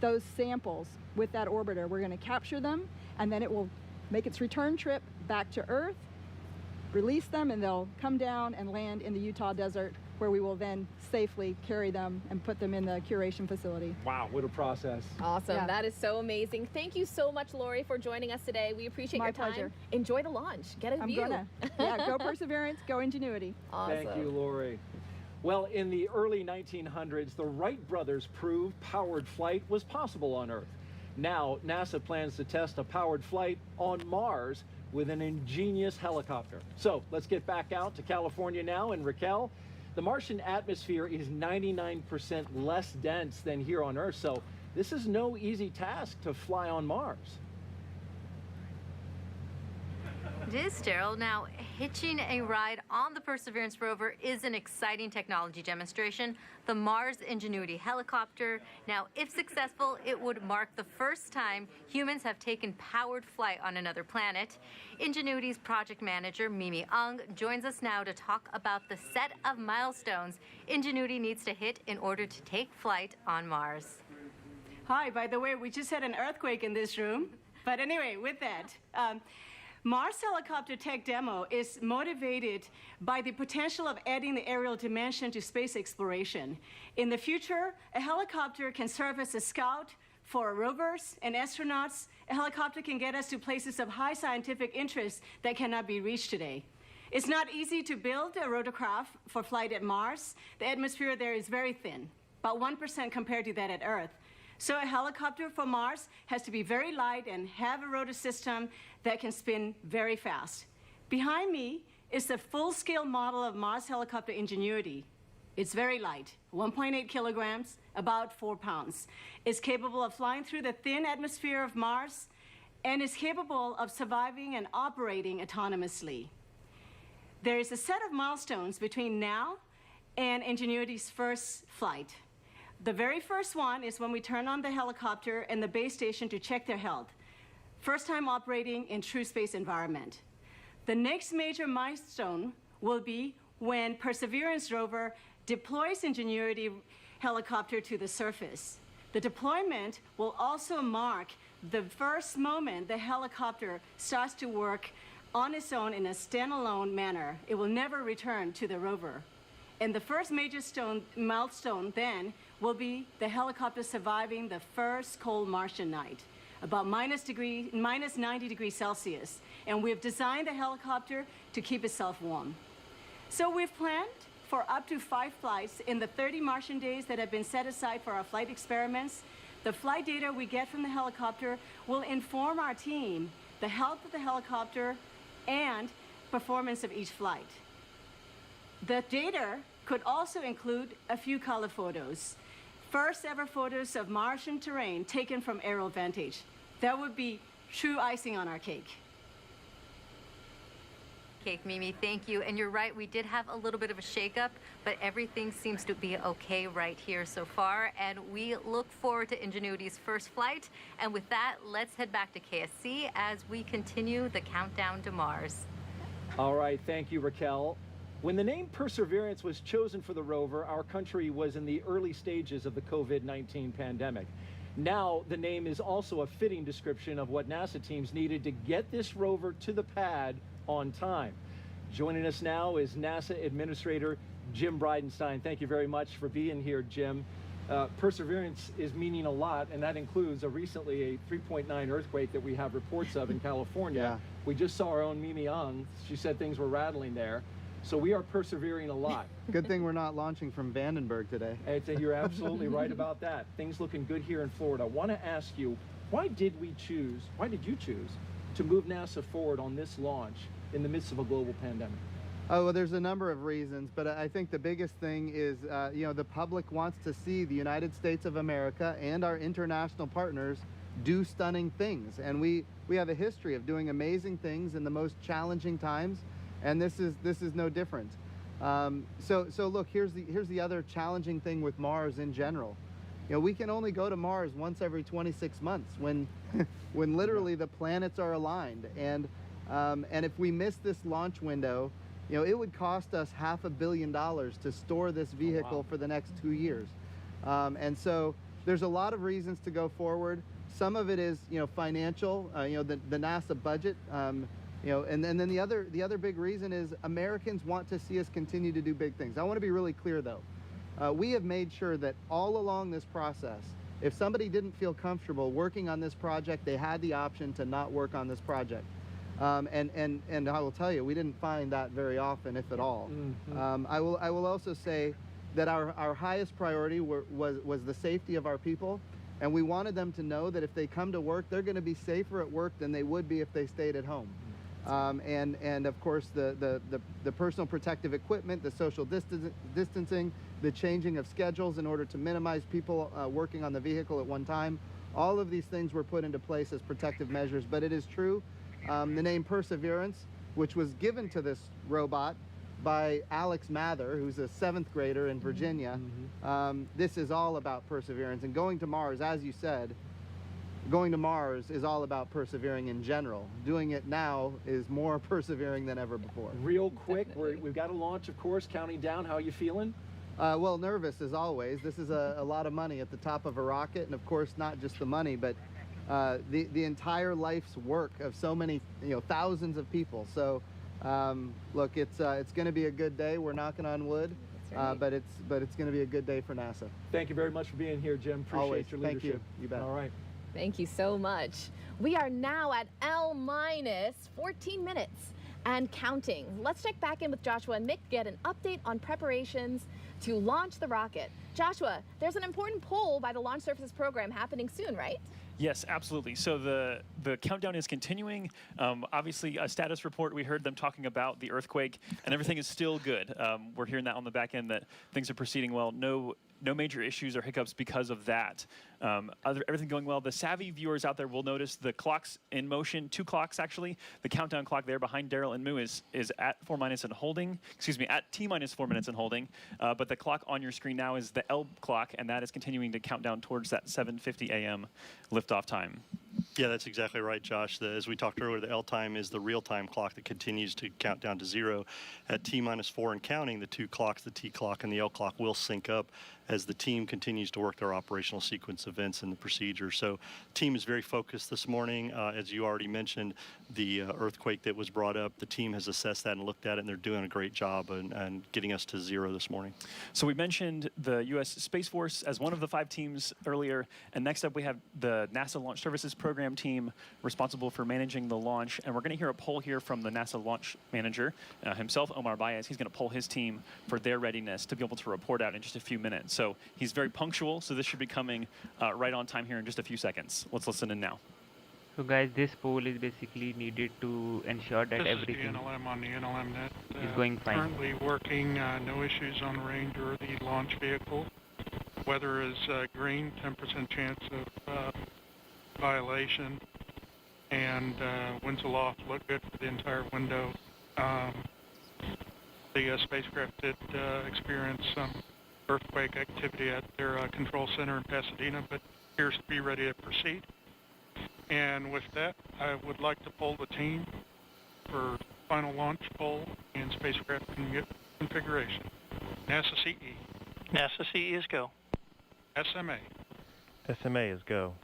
those samples with that orbiter. We're going to capture them, and then it will make its return trip back to Earth, release them, and they'll come down and land in the Utah desert, where we will then safely carry them and put them in the curation facility. Wow, what a process. Awesome. Yeah. That is so amazing. Thank you so much, Lori, for joining us today. We appreciate My your time. pleasure. Enjoy the launch. Get a I'm view. gonna. Yeah, go Perseverance, go Ingenuity. Awesome. Thank you, Lori. Well, in the early 1900s, the Wright brothers proved powered flight was possible on Earth. Now, NASA plans to test a powered flight on Mars with an ingenious helicopter. So let's get back out to California now, and Raquel, The Martian atmosphere is 99% less dense than here on Earth, so this is no easy task to fly on Mars. It is, Daryl. Now, hitching a ride on the Perseverance rover is an exciting technology demonstration. The Mars Ingenuity helicopter. Now, if successful, it would mark the first time humans have taken powered flight on another planet. Ingenuity's project manager, Mimi Ung, joins us now to talk about the set of milestones Ingenuity needs to hit in order to take flight on Mars. Hi, by the way, we just had an earthquake in this room. But anyway, with that, Mars helicopter tech demo is motivated by the potential of adding the aerial dimension to space exploration. In the future, a helicopter can serve as a scout for rovers and astronauts. A helicopter can get us to places of high scientific interest that cannot be reached today. It's not easy to build a rotorcraft for flight at Mars. The atmosphere there is very thin, about 1% compared to that at Earth. So a helicopter for Mars has to be very light and have a rotor system that can spin very fast. Behind me is the full-scale model of Mars helicopter Ingenuity. It's very light, 1.8 kilograms, about 4 pounds. It's capable of flying through the thin atmosphere of Mars and is capable of surviving and operating autonomously. There is a set of milestones between now and Ingenuity's first flight. The very first one is when we turn on the helicopter and the base station to check their health. First time operating in true space environment. The next major milestone will be when Perseverance Rover deploys Ingenuity helicopter to the surface. The deployment will also mark the first moment the helicopter starts to work on its own in a standalone manner. It will never return to the rover. And the first major milestone then will be the helicopter surviving the first cold Martian night, about minus 90 degrees Celsius. And we've designed the helicopter to keep itself warm. So we've planned for up to 5 flights in the 30 Martian days that have been set aside for our flight experiments. The flight data we get from the helicopter will inform our team the health of the helicopter and performance of each flight. The data could also include a few color photos. First ever photos of Martian terrain taken from aerial vantage. That would be true icing on our cake. Mimi, thank you. And you're right, we did have a little bit of a shakeup, but everything seems to be okay right here so far. And we look forward to Ingenuity's first flight. And with that, let's head back to KSC as we continue the countdown to Mars. All right, thank you, Raquel. When the name Perseverance was chosen for the rover, our country was in the early stages of the COVID-19 pandemic. Now, the name is also a fitting description of what NASA teams needed to get this rover to the pad on time. Joining us now is NASA Administrator Jim Bridenstine. Thank you very much for being here, Jim. Perseverance is meaning a lot, and that includes recently a 3.9 earthquake that we have reports of in California. Yeah. We just saw our own Mimi Ung. She said things were rattling there. So we are persevering a lot. Good thing we're not launching from Vandenberg today. You're absolutely right about that. Things looking good here in Florida. I want to ask you, why did you choose to move NASA forward on this launch in the midst of a global pandemic? Oh, well, there's a number of reasons, but I think the biggest thing is, the public wants to see the United States of America and our international partners do stunning things. And we have a history of doing amazing things in the most challenging times. And this is no different. So look, here's the other challenging thing with Mars in general. We can only go to Mars once every 26 months when literally the planets are aligned. And if we miss this launch window, it would cost us $500 million to store this vehicle for the next 2 years. And so there's a lot of reasons to go forward. Some of it is financial. The NASA budget. And then the other big reason is Americans want to see us continue to do big things. I want to be really clear though. We have made sure that all along this process, if somebody didn't feel comfortable working on this project, they had the option to not work on this project. And I will tell you, we didn't find that very often, if at all. Mm-hmm. I will also say that our highest priority was the safety of our people. And we wanted them to know that if they come to work, they're going to be safer at work than they would be if they stayed at home. and of course the personal protective equipment, the social distancing, the changing of schedules in order to minimize people working on the vehicle at one time. All of these things were put into place as protective measures, but it is true, the name Perseverance, which was given to this robot by Alex Mather, who's a 7th grader in Virginia. This is all about perseverance, and going to Mars, as you said, going to Mars is all about persevering in general. Doing it now is more persevering than ever before. Real quick, we've got a launch, of course, counting down. How are you feeling? Well, nervous as always. This is a lot of money at the top of a rocket, and of course not just the money, but the entire life's work of so many, thousands of people. So look, it's going to be a good day. We're knocking on wood, but it's going to be a good day for NASA. Thank you very much for being here, Jim. Appreciate Always. your leadership. Thank you. You bet. All right. Thank you so much. We are now at L-14 minutes and counting. Let's check back in with Joshua and Mick to get an update on preparations to launch the rocket. Joshua, there's an important poll by the Launch Services Program happening soon, right? Yes, absolutely. So the countdown is continuing. Obviously, a status report, we heard them talking about the earthquake, and everything is still good. We're hearing that on the back end that things are proceeding well. No major issues or hiccups because of that. Everything going well. The savvy viewers out there will notice the clocks in motion, 2 clocks actually. The countdown clock there behind Daryl and Moo is at 4 minus and holding, at T minus 4 minutes and holding. But the clock on your screen now is the L clock, and that is continuing to count down towards that 7:50 a.m. liftoff time. Yeah, that's exactly right, Josh. As we talked earlier, the L time is the real-time clock that continues to count down to 0. At T minus 4 and counting, the 2 clocks, the T clock and the L clock, will sync up as the team continues to work their operational sequence events and the procedure. So the team is very focused this morning. As you already mentioned, the earthquake that was brought up, the team has assessed that and looked at it, and they're doing a great job and getting us to 0 this morning. So we mentioned the U.S. Space Force as one of the 5 teams earlier, and next up we have the NASA Launch Services Program team responsible for managing the launch, and we're going to hear a poll here from the NASA launch manager himself, Omar Baez. He's going to poll his team for their readiness to be able to report out in just a few minutes. So he's very punctual, so this should be coming right on time here in just a few seconds. Let's listen in now. So guys, this poll is basically needed to ensure that everything NLM on the NLM net is going fine. Currently working, no issues on the range or the launch vehicle. Weather is green, 10% chance of violation, and winds aloft look good for the entire window. The spacecraft did experience some earthquake activity at their control center in Pasadena, but appears to be ready to proceed. And with that, I would like to poll the team for final launch poll and spacecraft configuration. NASA CE. NASA CE is go. SMA. SMA is go.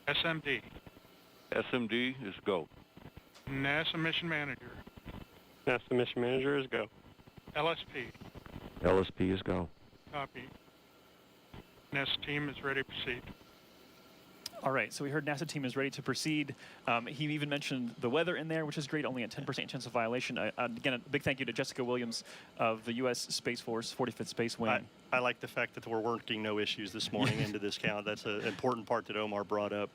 SMD. SMD is go. NASA Mission Manager. NASA Mission Manager is go. LSP. LSP is go. Copy. NASA team is ready to proceed. All right, so we heard NASA team is ready to proceed. He even mentioned the weather in there, which is great, only a 10% chance of violation. Again, a big thank you to Jessica Williams of the U.S. Space Force 45th Space Wing. I like the fact that we're working no issues this morning into this count. That's an important part that Omar brought up.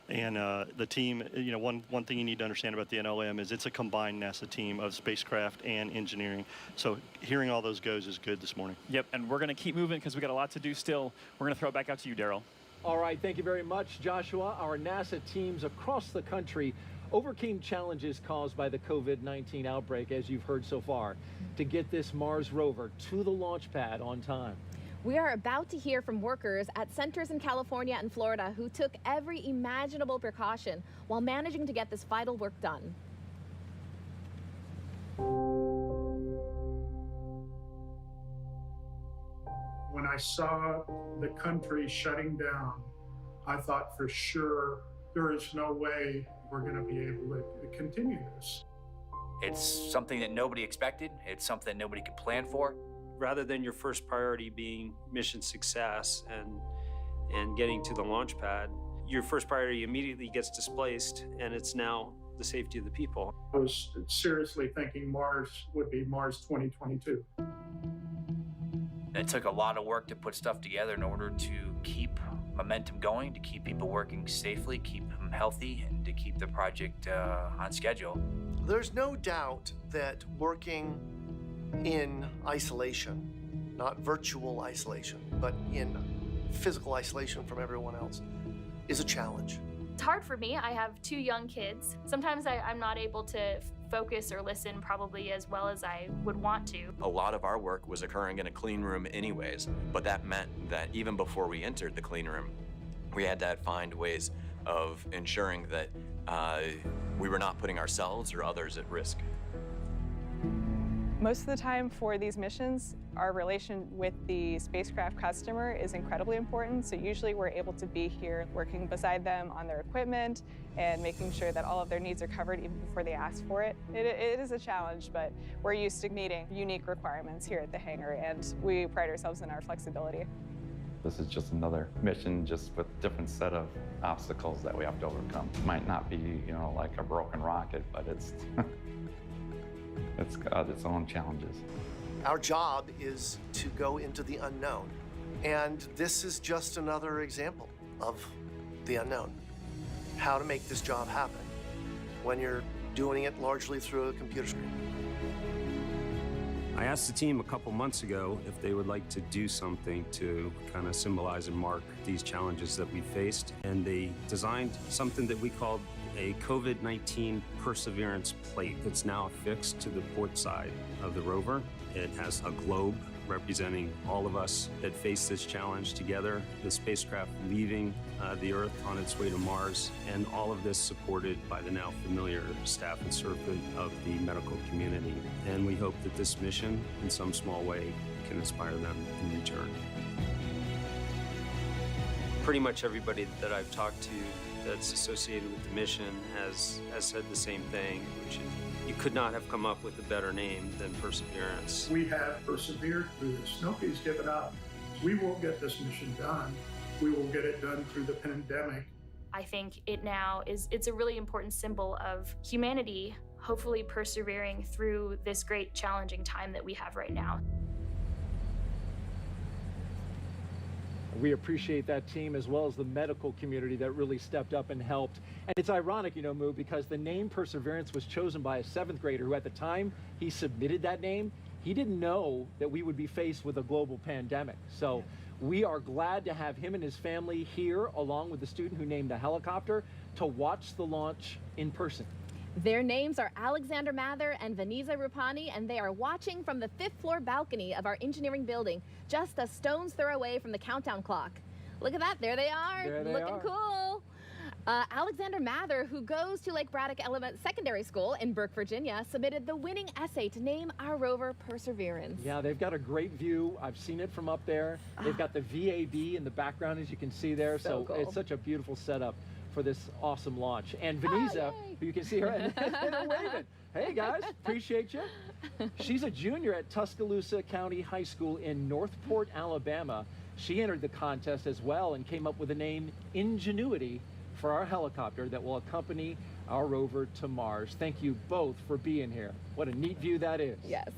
And the team, one thing you need to understand about the NLM is it's a combined NASA team of spacecraft and engineering. So hearing all those goes is good this morning. Yep, and we're going to keep moving because we got a lot to do still. We're going to throw it back out to you, Daryl. All right, thank you very much, Joshua. Our NASA teams across the country overcame challenges caused by the COVID-19 outbreak, as you've heard so far, to get this Mars rover to the launch pad on time. We are about to hear from workers at centers in California and Florida who took every imaginable precaution while managing to get this vital work done. When I saw the country shutting down, I thought for sure there is no way we're going to be able to continue this. It's something that nobody expected. It's something nobody could plan for. Rather than your first priority being mission success and getting to the launch pad, your first priority immediately gets displaced, and it's now the safety of the people. I was seriously thinking Mars would be Mars 2022. It took a lot of work to put stuff together in order to keep momentum going, to keep people working safely, keep them healthy, and to keep the project on schedule. There's no doubt that working in isolation, not virtual isolation, but in physical isolation from everyone else, is a challenge. It's hard for me. I have 2 young kids. Sometimes I'm not able to focus or listen probably as well as I would want to. A lot of our work was occurring in a clean room anyways, but that meant that even before we entered the clean room, we had to find ways of ensuring that we were not putting ourselves or others at risk. Most of the time for these missions, our relation with the spacecraft customer is incredibly important. So usually we're able to be here working beside them on their equipment and making sure that all of their needs are covered even before they ask for it. It is a challenge, but we're used to meeting unique requirements here at the hangar, and we pride ourselves in our flexibility. This is just another mission, just with a different set of obstacles that we have to overcome. It might not be, like a broken rocket, but it's it's got its own challenges. Our job is to go into the unknown, and this is just another example of the unknown. How to make this job happen when you're doing it largely through a computer screen. I asked the team a couple months ago if they would like to do something to kind of symbolize and mark these challenges that we faced, and they designed something that we called a COVID-19 Perseverance plate that's now affixed to the port side of the rover. It has a globe representing all of us that face this challenge together, the spacecraft leaving the Earth on its way to Mars, and all of this supported by the now familiar staff and servant of the medical community. And we hope that this mission, in some small way, can inspire them in return. Pretty much everybody that I've talked to that's associated with the mission has said the same thing, which is you could not have come up with a better name than Perseverance. We have persevered through this. Nobody's given up. We won't get this mission done. We will get it done through the pandemic. I think it's a really important symbol of humanity, hopefully persevering through this great challenging time that we have right now. We appreciate that team as well as the medical community that really stepped up and helped. And it's ironic, Moo, because the name Perseverance was chosen by a 7th grader who at the time he submitted that name, he didn't know that we would be faced with a global pandemic. So we are glad to have him and his family here along with the student who named the helicopter to watch the launch in person. Their names are Alexander Mather and Vanessa Rupani, and they are watching from the 5th floor balcony of our engineering building, just a stone's throw away from the countdown clock. Look at that, there they are, looking cool. Alexander Mather, who goes to Lake Braddock Secondary School in Burke, Virginia, submitted the winning essay to name our rover Perseverance. Yeah, they've got a great view. I've seen it from up there. They've got the VAB in the background, as you can see there, so cool. It's such a beautiful setup for this awesome launch. And Vanessa, who you can see her, and they're waving. Hey guys, appreciate you. She's a junior at Tuscaloosa County High School in Northport, Alabama. She entered the contest as well and came up with the name Ingenuity for our helicopter that will accompany our rover to Mars. Thank you both for being here. What a neat view that is. Yes.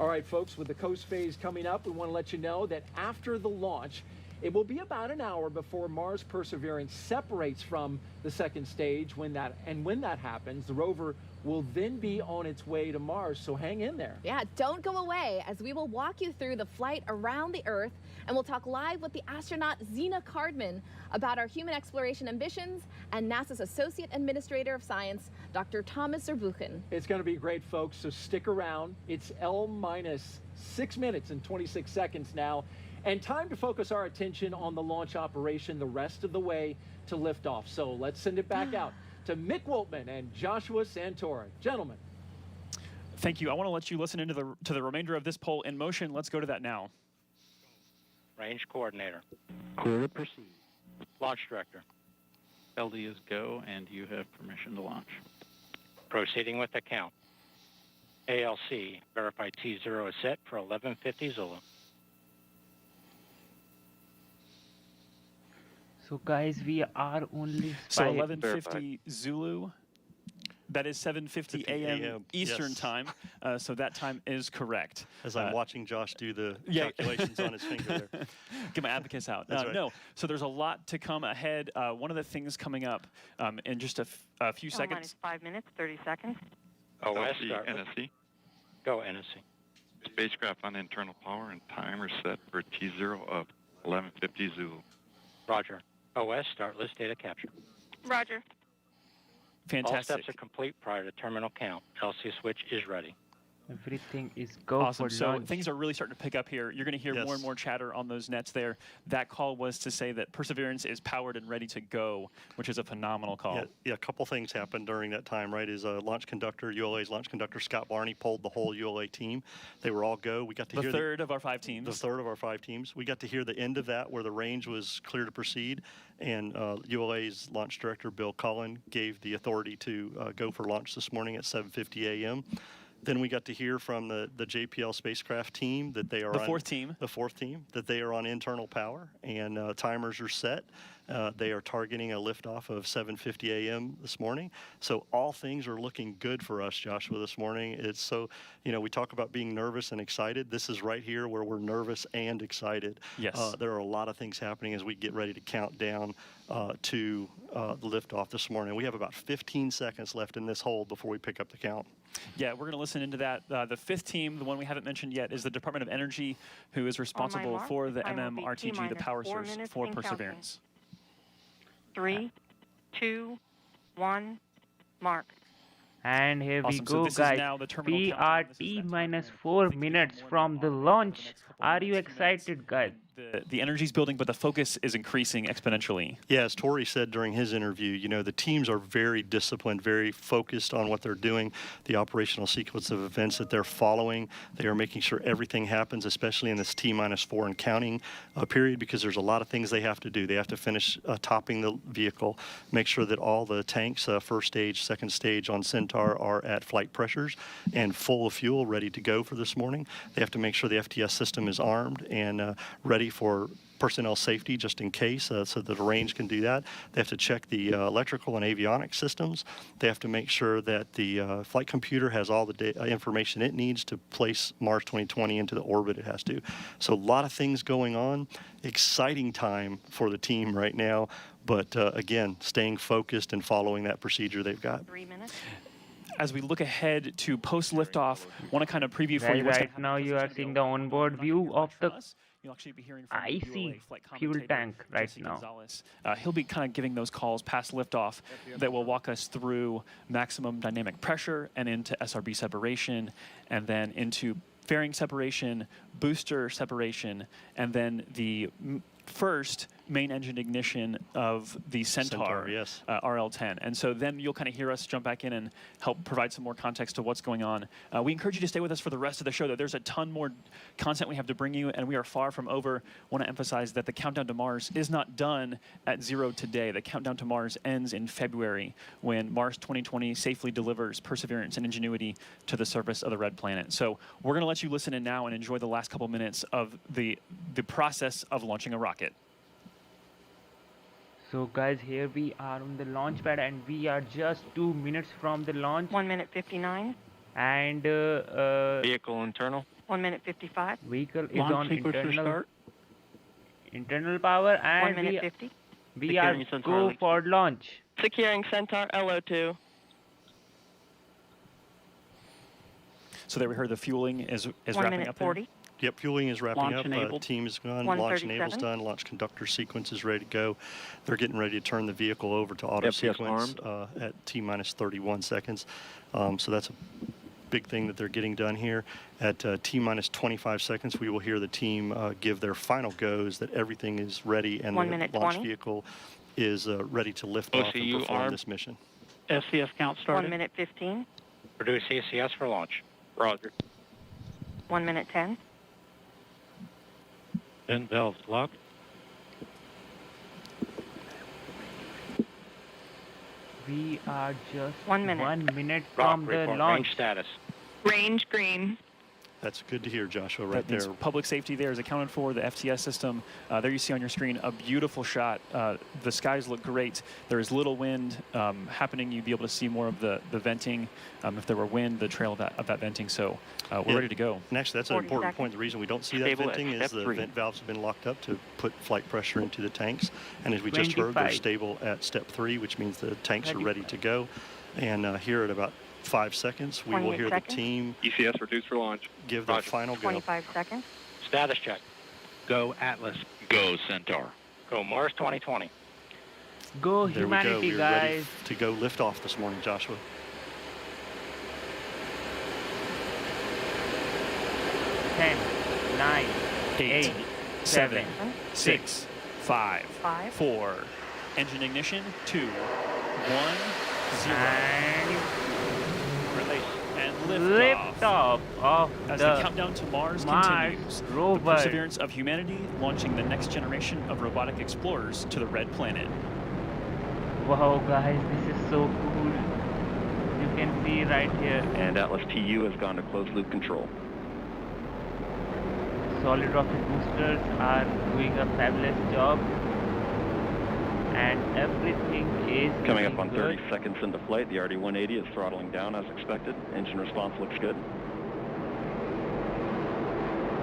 All right, folks, with the coast phase coming up, we want to let you know that after the launch, it will be about an hour before Mars Perseverance separates from the 2nd stage. When that happens, the rover will then be on its way to Mars, so hang in there. Yeah, don't go away, as we will walk you through the flight around the Earth, and we'll talk live with the astronaut Zena Cardman about our human exploration ambitions and NASA's Associate Administrator of Science, Dr. Thomas Zurbuchen. It's going to be great, folks, so stick around. It's L-6 minutes and 26 seconds now. And time to focus our attention on the launch operation the rest of the way to liftoff. So let's send it back out to Mick Woltman and Joshua Santoro. Gentlemen. Thank you. I want to let you listen into to the remainder of this poll in motion. Let's go to that now. Range coordinator. Clear to proceed. Launch director. LD is go, and you have permission to launch. Proceeding with the count. ALC, verify T0 is set for 1150 Zulu. So guys, we are only so 1150 Zulu. That is 7:50 a.m. Eastern time, so that time is correct. As I'm watching Josh do the calculations on his finger there. Get my abacus out. That's right. No, so there's a lot to come ahead. One of the things coming up in just a few seconds. Minus 5 minutes, 30 seconds. OS, NSC. Go, NSC. Spacecraft on internal power and timer set for T0 of 1150 Zulu. Roger. OS, start list data capture. Roger. Fantastic. All steps are complete prior to terminal count. LC switch is ready. Everything is go Awesome. for So launch. things are really starting to pick up here. You're going to hear more and more chatter on those nets there. That call was to say that Perseverance is powered and ready to go, which is a phenomenal call. Yeah, a couple things happened during that time, right? Is launch conductor, ULA's launch conductor, Scott Barney, polled the whole ULA team. They were all go. We got to hear the third of our 5 teams. The third of our 5 teams. We got to hear the end of that where the range was clear to proceed, and ULA's launch director, Bill Cullen, gave the authority to go for launch this morning at 7:50 a.m. Then we got to hear from the JPL spacecraft team that they are the fourth team, that they are on internal power, and timers are set. They are targeting a liftoff of 7:50 a.m. this morning. So all things are looking good for us, Joshua, this morning. It's so, we talk about being nervous and excited. This is right here where we're nervous and excited. Yes. There are a lot of things happening as we get ready to count down to the liftoff this morning. We have about 15 seconds left in this hold before we pick up the count. Yeah, we're going to listen into that. The 5th team, the one we haven't mentioned yet, is the Department of Energy, who is responsible for the MMRTG, the power source for Perseverance. 3, 2, 1, mark. And here we Awesome. go, So this is guys. now the terminal We countdown. are T-minus 4 minutes from the launch. Are you excited, guys? The energy's building, but the focus is increasing exponentially. Yeah, as Tori said during his interview, the teams are very disciplined, very focused on what they're doing, the operational sequence of events that they're following. They are making sure everything happens, especially in this T-minus 4 and counting period, because there's a lot of things they have to do. They have to finish topping the vehicle, make sure that all the tanks, first stage, second stage on Centaur, are at flight pressures and full of fuel, ready to go for this morning. They have to make sure the FTS system is armed and ready for personnel safety just in case, so that the range can do that. They have to check the electrical and avionics systems. They have to make sure that the flight computer has all the information it needs to place Mars 2020 into the orbit it has to. So a lot of things going on. Exciting time for the team right now, but again, staying focused and following that procedure they've got. 3 minutes. As we look ahead to post-liftoff, want to kind of preview for you what's Right now you are seeing the onboard view of the You'll actually be hearing from icy flight fuel commentator, tank right Jesse now. Gonzalez. He'll be kind of giving those calls past liftoff that will walk us through maximum dynamic pressure and into SRB separation, and then into fairing separation, booster separation, and then the first main engine ignition of the Centaur, yes. RL-10. And so then you'll kind of hear us jump back in and help provide some more context to what's going on. We encourage you to stay with us for the rest of the show, though. There's a ton more content we have to bring you, and we are far from over. Want to emphasize that the countdown to Mars is not done at 0 today. The countdown to Mars ends in February, when Mars 2020 safely delivers Perseverance and Ingenuity to the surface of the red planet. So we're going to let you listen in now and enjoy the last couple minutes of the process of launching a rocket. So guys, here we are on the launch pad, and we are just 2 minutes from the launch. 1 minute 59. And vehicle internal. 1 minute 55. Vehicle is Launch on sequence internal power, 1 and minute 50. we are go for launch. Securing Centaur LO2. So there we heard the fueling is 1 wrapping minute up there. 40. Yep, fueling is wrapping Launch up. enabled. Team is gone. Launch enable's 137. done. Launch conductor sequence is ready to go. They're getting ready to turn the vehicle over to auto FPS sequence at T-minus 31 seconds. So that's a big thing that they're getting done here. At T-minus 25 seconds, we will hear the team give their final goes that everything is ready and 1 the minute launch 20. vehicle is ready to lift off and OCU perform armed. this mission. SCS count 1 started. minute 15. Produce ECS for launch. Roger. 1 minute 10. Vent valves locked. We are just 1 minute. 1 minute Rock from the report. launch. Range status. Range green. That's good to hear, Joshua, right That means there. public safety there is accounted for, the FTS system. There you see on your screen a beautiful shot. The skies look great. There is little wind happening. You'd be able to see more of the venting. If there were wind, the trail of that venting. So we're ready to go. And actually, that's an important point. The reason we don't see that venting is the vent valves have been locked up to put flight pressure into the tanks. And as we just heard, they're stable at step 3, which means the tanks are ready to go. And here at about 5 seconds, we will hear the team ECS reduced for launch. Give their final go. 25 seconds. Status check. Go Atlas. Go Centaur. Go Mars 2020. Go There humanity, we go. We're guys. ready to go liftoff this morning, Joshua. 10, 9, 8, 7, 7, 6, 5, 4. Engine ignition. 2, 1, 0. and Release and liftoff of as the the countdown to Mars Mars continues. rover. The Perseverance of humanity launching the next generation of robotic explorers to the Red Planet. Wow, guys, this is so cool. You can see right here. And Atlas TU has gone to closed loop control. Solid rocket boosters are doing a fabulous job, and everything is Coming up on good. 30 seconds into flight, the RD-180 is throttling down as expected. Engine response looks good.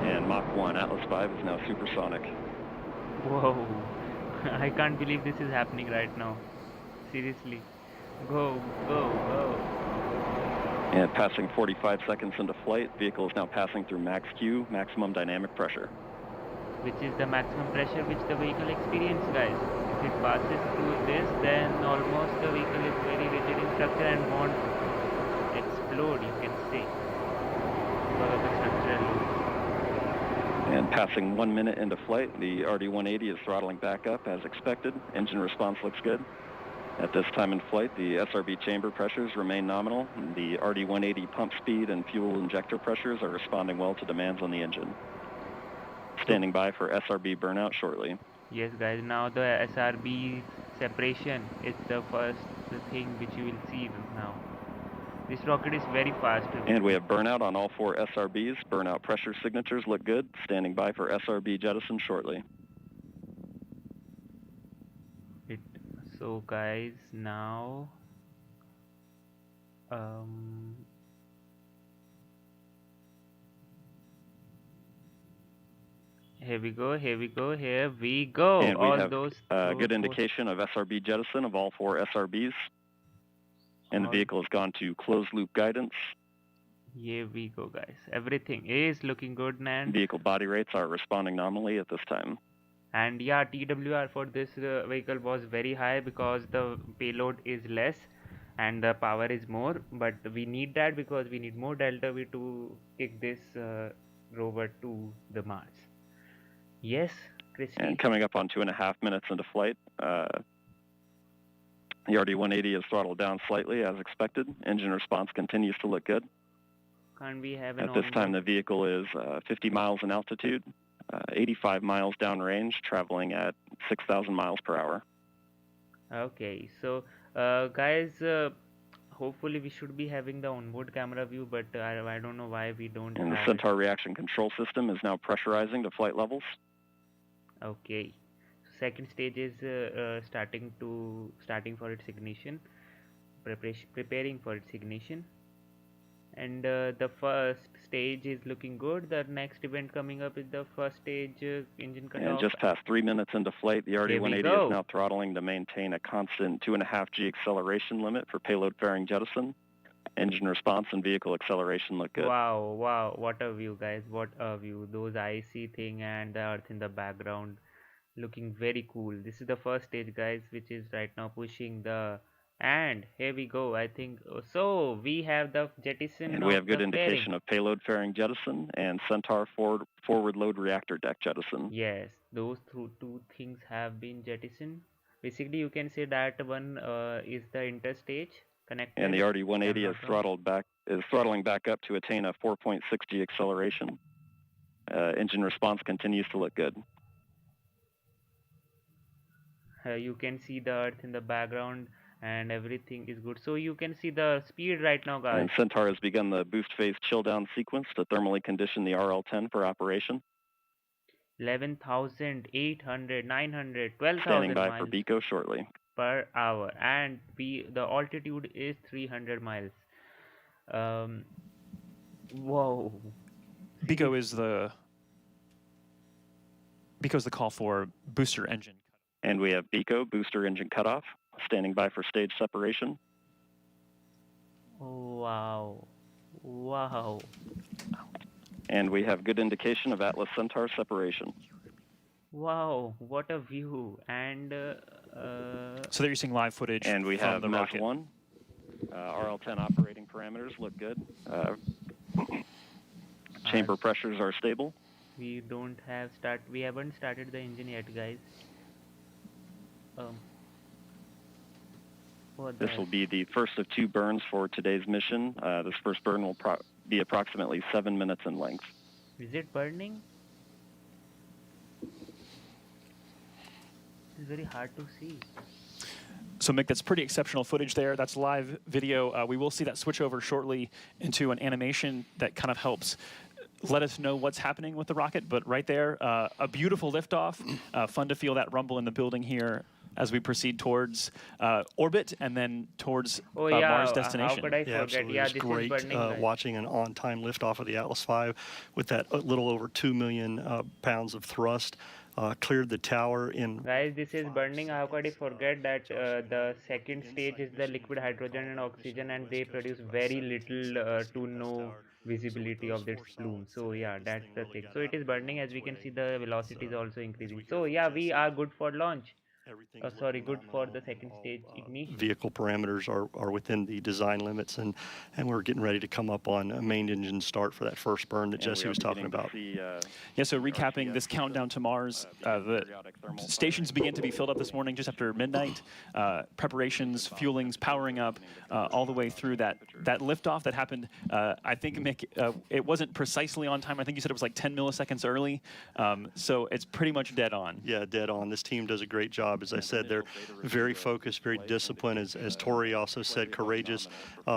And Mach 1, Atlas V is now supersonic. Whoa, I can't believe this is happening right now. Seriously. Go, go, go. And passing 45 seconds into flight, vehicle is now passing through max Q, maximum dynamic pressure. Which is the maximum pressure which the vehicle experiences, guys. If it passes through this, then almost the vehicle is very rigid in structure and won't explode, you can say, because of the structural loads. And passing 1 minute into flight, the RD-180 is throttling back up as expected. Engine response looks good. At this time in flight, the SRB chamber pressures remain nominal. The RD-180 pump speed and fuel injector pressures are responding well to demands on the engine. Standing by for SRB burnout shortly. Yes, guys, now the SRB separation is the first thing which you will see now. This rocket is very fast. And we have burnout on all 4 SRBs. Burnout pressure signatures look good. Standing by for SRB jettison shortly. So guys, now here we go, here we go, here we go. And we all have those good indication of SRB jettison of all 4 SRBs. And the vehicle has gone to closed loop guidance. Here we go, guys. Everything is looking good, man. Vehicle body rates are responding nominally at this time. And yeah, TWR for this vehicle was very high because the payload is less and the power is more, but we need that because we need more delta V to kick this rover to the Mars. Yes, Christy. And coming up on 2.5 minutes into flight, the RD-180 is throttled down slightly as expected. Engine response continues to look good. Can't we have an At this time, the vehicle is 50 miles in altitude, 85 miles downrange, traveling at 6,000 miles per hour. Okay, so guys, hopefully we should be having the onboard camera view, but I don't know why we don't And the have Centaur reaction control system is now pressurizing to flight levels. Okay, second stage is starting for its ignition, preparing for its ignition, and the first stage is looking good. The next event coming up is the first stage engine cutoff. And just past 3 minutes into flight, the RD-180 is now throttling to maintain a constant 2.5 G acceleration limit for payload fairing jettison. Engine response and vehicle acceleration look good. Wow, wow, what a view, guys, what a view. Those icy thing and the earth in the background looking very cool. This is the first stage, guys, which is right now pushing the, and here we go. I think so we have the jettison, and we have good indication of payload fairing jettison and Centaur forward load reactor deck jettison. Yes, those two things have been jettisoned. Basically you can say that one is the interstage connected, and the RD-180 is throttling back up to attain a 4.6 G acceleration. Engine response continues to look good. You can see the earth in the background, and everything is good. So you can see the speed right now, guys. And Centaur has begun the boost phase chill down sequence to thermally condition the RL-10 for operation. 11,800, 900, 12,000 Standing by for miles BECO shortly. per hour, and the altitude is 300 miles. Whoa. BECO's the call for booster engine. And we have BECO, booster engine cutoff, standing by for stage separation. Wow. Wow. And we have good indication of Atlas Centaur separation. Wow, what a view. And so there you're seeing live footage. And we have the MES rocket. 1. RL-10 operating parameters look good. Chamber pressures are stable. We haven't started the engine yet, guys. This will be the first of 2 burns for today's mission. This first burn will be approximately 7 minutes in length. Is it burning? It's very hard to see. So Mick, that's pretty exceptional footage there. That's live video. We will see that switch over shortly into an animation that kind of helps let us know what's happening with the rocket. But right there, a beautiful liftoff. Fun to feel that rumble in the building here as we proceed towards orbit and then towards Mars destination. How could I forget? Absolutely. Yeah, It was this great is burning. watching an on-time liftoff of the Atlas V with that little over 2 million pounds of thrust. Cleared the tower in... Guys, this is burning. How could I forget that the second stage is the liquid hydrogen and oxygen, and they produce very little to no visibility of this plume. So yeah, that's the thing. So it is burning. As we can see, the velocity is also increasing. So yeah, we are good for launch. Sorry, good for the second stage ignition. Vehicle parameters are within the design limits, and we're getting ready to come up on a main engine start for that first burn that Jesse was talking about. Yeah, so recapping this countdown to Mars, the stations began to be filled up this morning just after midnight. Preparations, fuelings, powering up, all the way through that liftoff that happened. I think, Mick, it wasn't precisely on time. I think you said it was like 10 milliseconds early. So it's pretty much dead on. Yeah, dead on. This team does a great job. As I said, they're very focused, very disciplined. As Tori also said, courageous.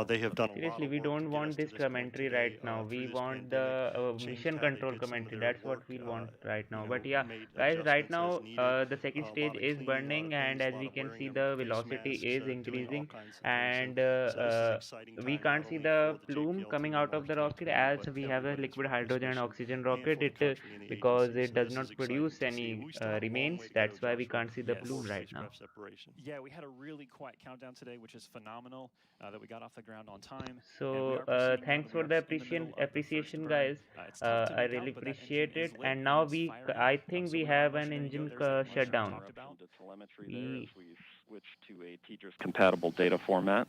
They have done. Seriously, we don't want this commentary right now. We want the mission control commentary. That's what we want right now. But yeah, guys, right now the second stage is burning, and as we can see, the velocity is increasing, and we can't see the plume coming out of the rocket as we have a liquid hydrogen and oxygen rocket. Because it does not produce any remains. That's why we can't see the plume right now. Yeah, we had a really quiet countdown today, which is phenomenal that we got off the ground on time. So thanks for the appreciation, guys. I really appreciate it. And now I think we have an engine shutdown. We switched to a TDRS compatible data format.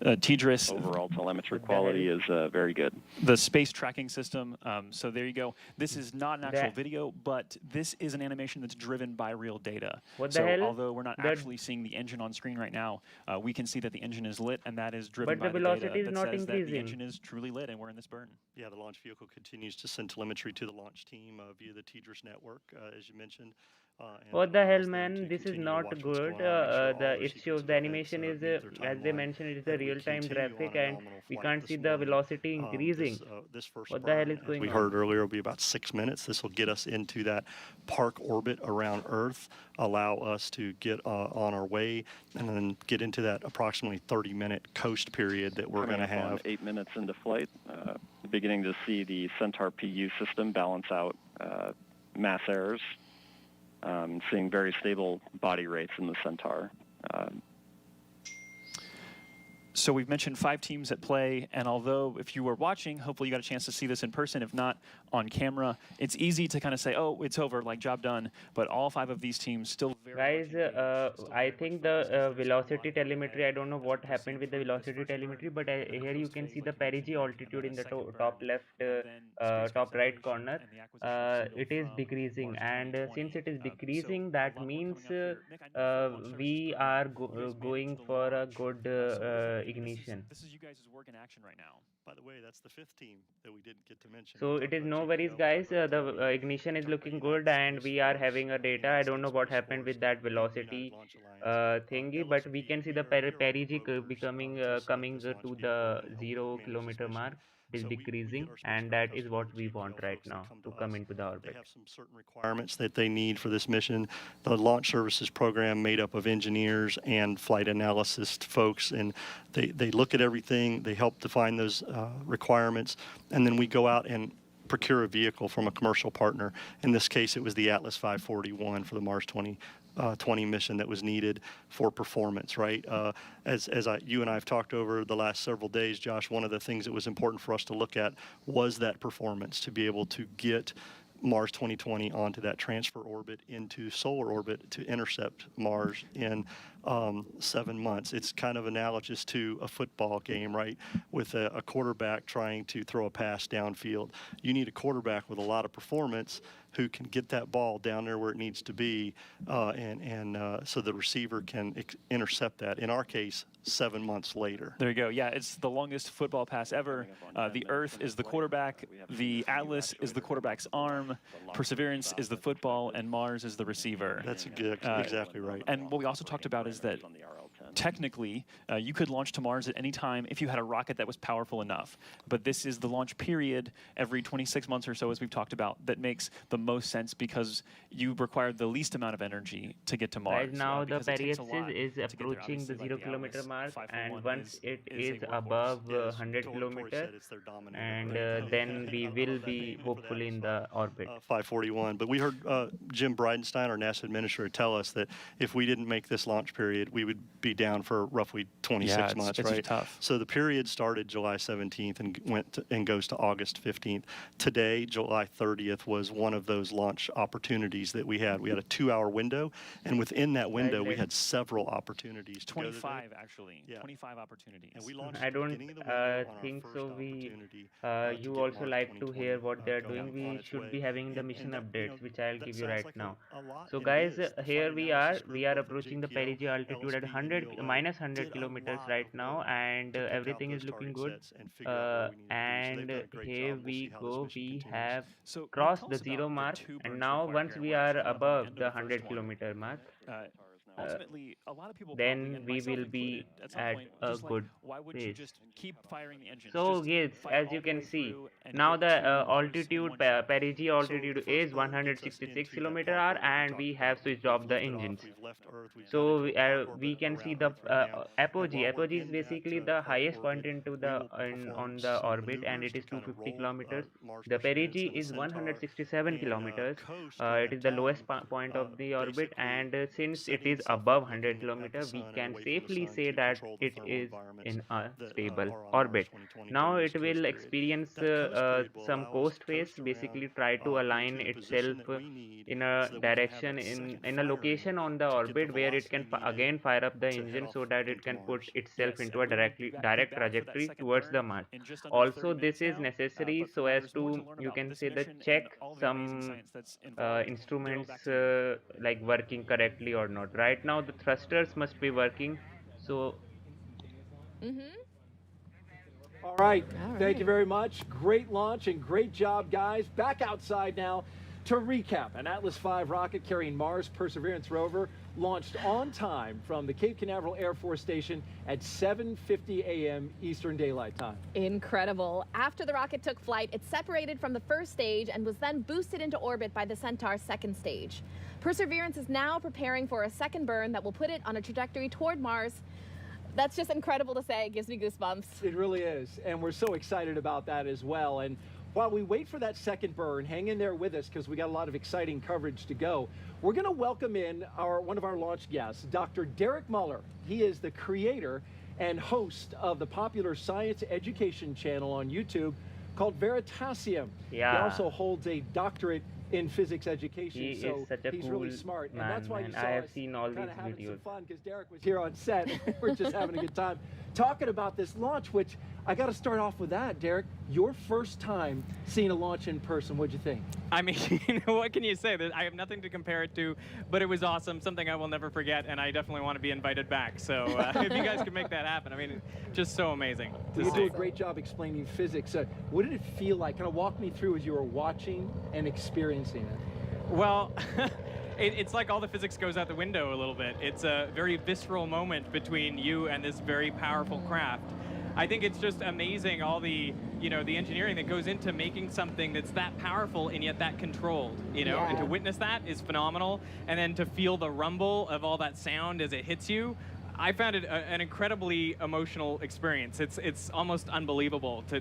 TDRS overall telemetry quality is very good. The space tracking system. So there you go. This is not an actual video, but this is an animation that's driven by real data. What the hell? Although we're not actually seeing the engine on screen right now, we can see that the engine is lit, and that is driven by the velocity data is that not says that the increasing. engine is truly lit, and we're in this burn. Yeah, the launch vehicle continues to send telemetry to the launch team via the TDRS network, as you mentioned. What the hell, man? This is not good. It shows the animation is, as they mentioned, it is a real-time graphic, and we can't see the velocity increasing. What the hell is going on? We heard earlier it'll be about 6 minutes. This will get us into that park orbit around Earth, allow us to get on our way, and then get into that approximately 30-minute coast period that we're going to have. 8 minutes into flight, beginning to see the Centaur PU system balance out mass errors. Seeing very stable body rates in the Centaur. So we've mentioned 5 teams at play, and although if you were watching, hopefully you got a chance to see this in person, if not on camera, it's easy to kind of say, oh, it's over, like job done, but all 5 of these teams still very... Guys, I think the velocity telemetry, I don't know what happened with the velocity telemetry, but here you can see the perigee altitude in the top left, top right corner. It is decreasing, and since it is decreasing, that means we are going for a good ignition. This is you guys' work in action right now. By the way, that's the 5th team that we didn't get to mention. So it is no worries, guys. The ignition is looking good, and we are having a data. I don't know what happened with that velocity thingy, but we can see the perigee becoming coming to the 0 kilometer mark. It is decreasing, and that is what we want right now to come into the orbit. They have some certain requirements that they need for this mission. The launch services program made up of engineers and flight analysis folks, and they look at everything, they help define those requirements, and then we go out and procure a vehicle from a commercial partner. In this case, it was the Atlas 541 for the Mars 2020 mission that was needed for performance, right? As you and I have talked over the last several days, Josh, one of the things that was important for us to look at was that performance, to be able to get Mars 2020 onto that transfer orbit into solar orbit to intercept Mars in 7 months. It's kind of analogous to a football game, right? With a quarterback trying to throw a pass downfield. You need a quarterback with a lot of performance who can get that ball down there where it needs to be, so the receiver can intercept that. In our case, 7 months later. There you go. Yeah, it's the longest football pass ever. The Earth is the quarterback, the Atlas is the quarterback's arm, Perseverance is the football, and Mars is the receiver. That's exactly right. And what we also talked about is that technically, you could launch to Mars at any time if you had a rocket that was powerful enough. But this is the launch period every 26 months or so, as we've talked about, that makes the most sense because you require the least amount of energy to get to Mars. Right now, the Perseverance is approaching the 0 kilometer mark, and once it is above 100 kilometers, and then we will be hopefully in the orbit. 541. But we heard Jim Bridenstine, our NASA administrator, tell us that if we didn't make this launch period, we would be down for roughly 26 months, it's right? Tough. So the period started July 17th and goes to August 15th. Today, July 30th, was one of those launch opportunities that we had. We had a 2-hour window, and within that window, we had several opportunities. 25 actually. Yeah. 25 opportunities. And we launched I don't think so. You also like to hear what they're doing. We should be having the mission updates, which I'll give you right now. So guys, here we are approaching the perigee altitude at minus 100 kilometers right now, and everything is looking good. And here we go, we have crossed the 0 mark, and now once we are above the 100 kilometer mark, ultimately, a lot of people then we will be at a good why would you just keep firing the engines? So yes, as you can see, now the altitude, perigee altitude is 166 km/h, and we have switched off the engines. So we can see the apogee. Apogee is basically the highest point into the on the orbit, and it is 250 kilometers. The perigee is 167 kilometers. It is the lowest point of the orbit, and since it is above 100 kilometers, we can safely say that it is in a stable orbit. Now it will experience some coast phase, basically try to align itself in a direction, in a location on the orbit where it can again fire up the engine so that it can put itself into a direct trajectory towards the Mars. Also, this is necessary so as to, you can say, that check some instruments like working correctly or not. Right now the thrusters must be working, so All right. Thank you very much. Great launch and great job, guys. Back outside now to recap. An Atlas V rocket carrying Mars Perseverance Rover launched on time from the Cape Canaveral Air Force Station at 7:50 a.m. Eastern Daylight Time. Incredible. After the rocket took flight, it separated from the first stage and was then boosted into orbit by the Centaur's second stage. Perseverance is now preparing for a second burn that will put it on a trajectory toward Mars. That's just incredible to say. It gives me goosebumps. It really is, and we're so excited about that as well. And while we wait for that second burn, hang in there with us because we got a lot of exciting coverage to go. We're going to welcome in one of our launch guests, Dr. Derek Muller. He is the creator and host of the popular science education channel on YouTube called Veritasium. Yeah. He also holds a doctorate in physics education, he so is such a he's cool really smart. man, and that's why you saw I have us seen all these having videos. some fun because Derek was here on set. We're just having a good time talking about this launch, which I got to start off with that, Derek. Your first time seeing a launch in person, what'd you think? I mean, what can you say? I have nothing to compare it to, but it was awesome, something I will never forget, and I definitely want to be invited back. So if you guys can make that happen, I mean, just so amazing to You see. do a great job explaining physics. What did it feel like? Kind of walk me through as you were watching and experiencing it. Well, it's like all the physics goes out the window a little bit. It's a very visceral moment between you and this very powerful craft. I think it's just amazing all the, the engineering that goes into making something that's that powerful and yet that controlled, Yeah. and to witness that is phenomenal. And then to feel the rumble of all that sound as it hits you, I found it an incredibly emotional experience. It's almost unbelievable to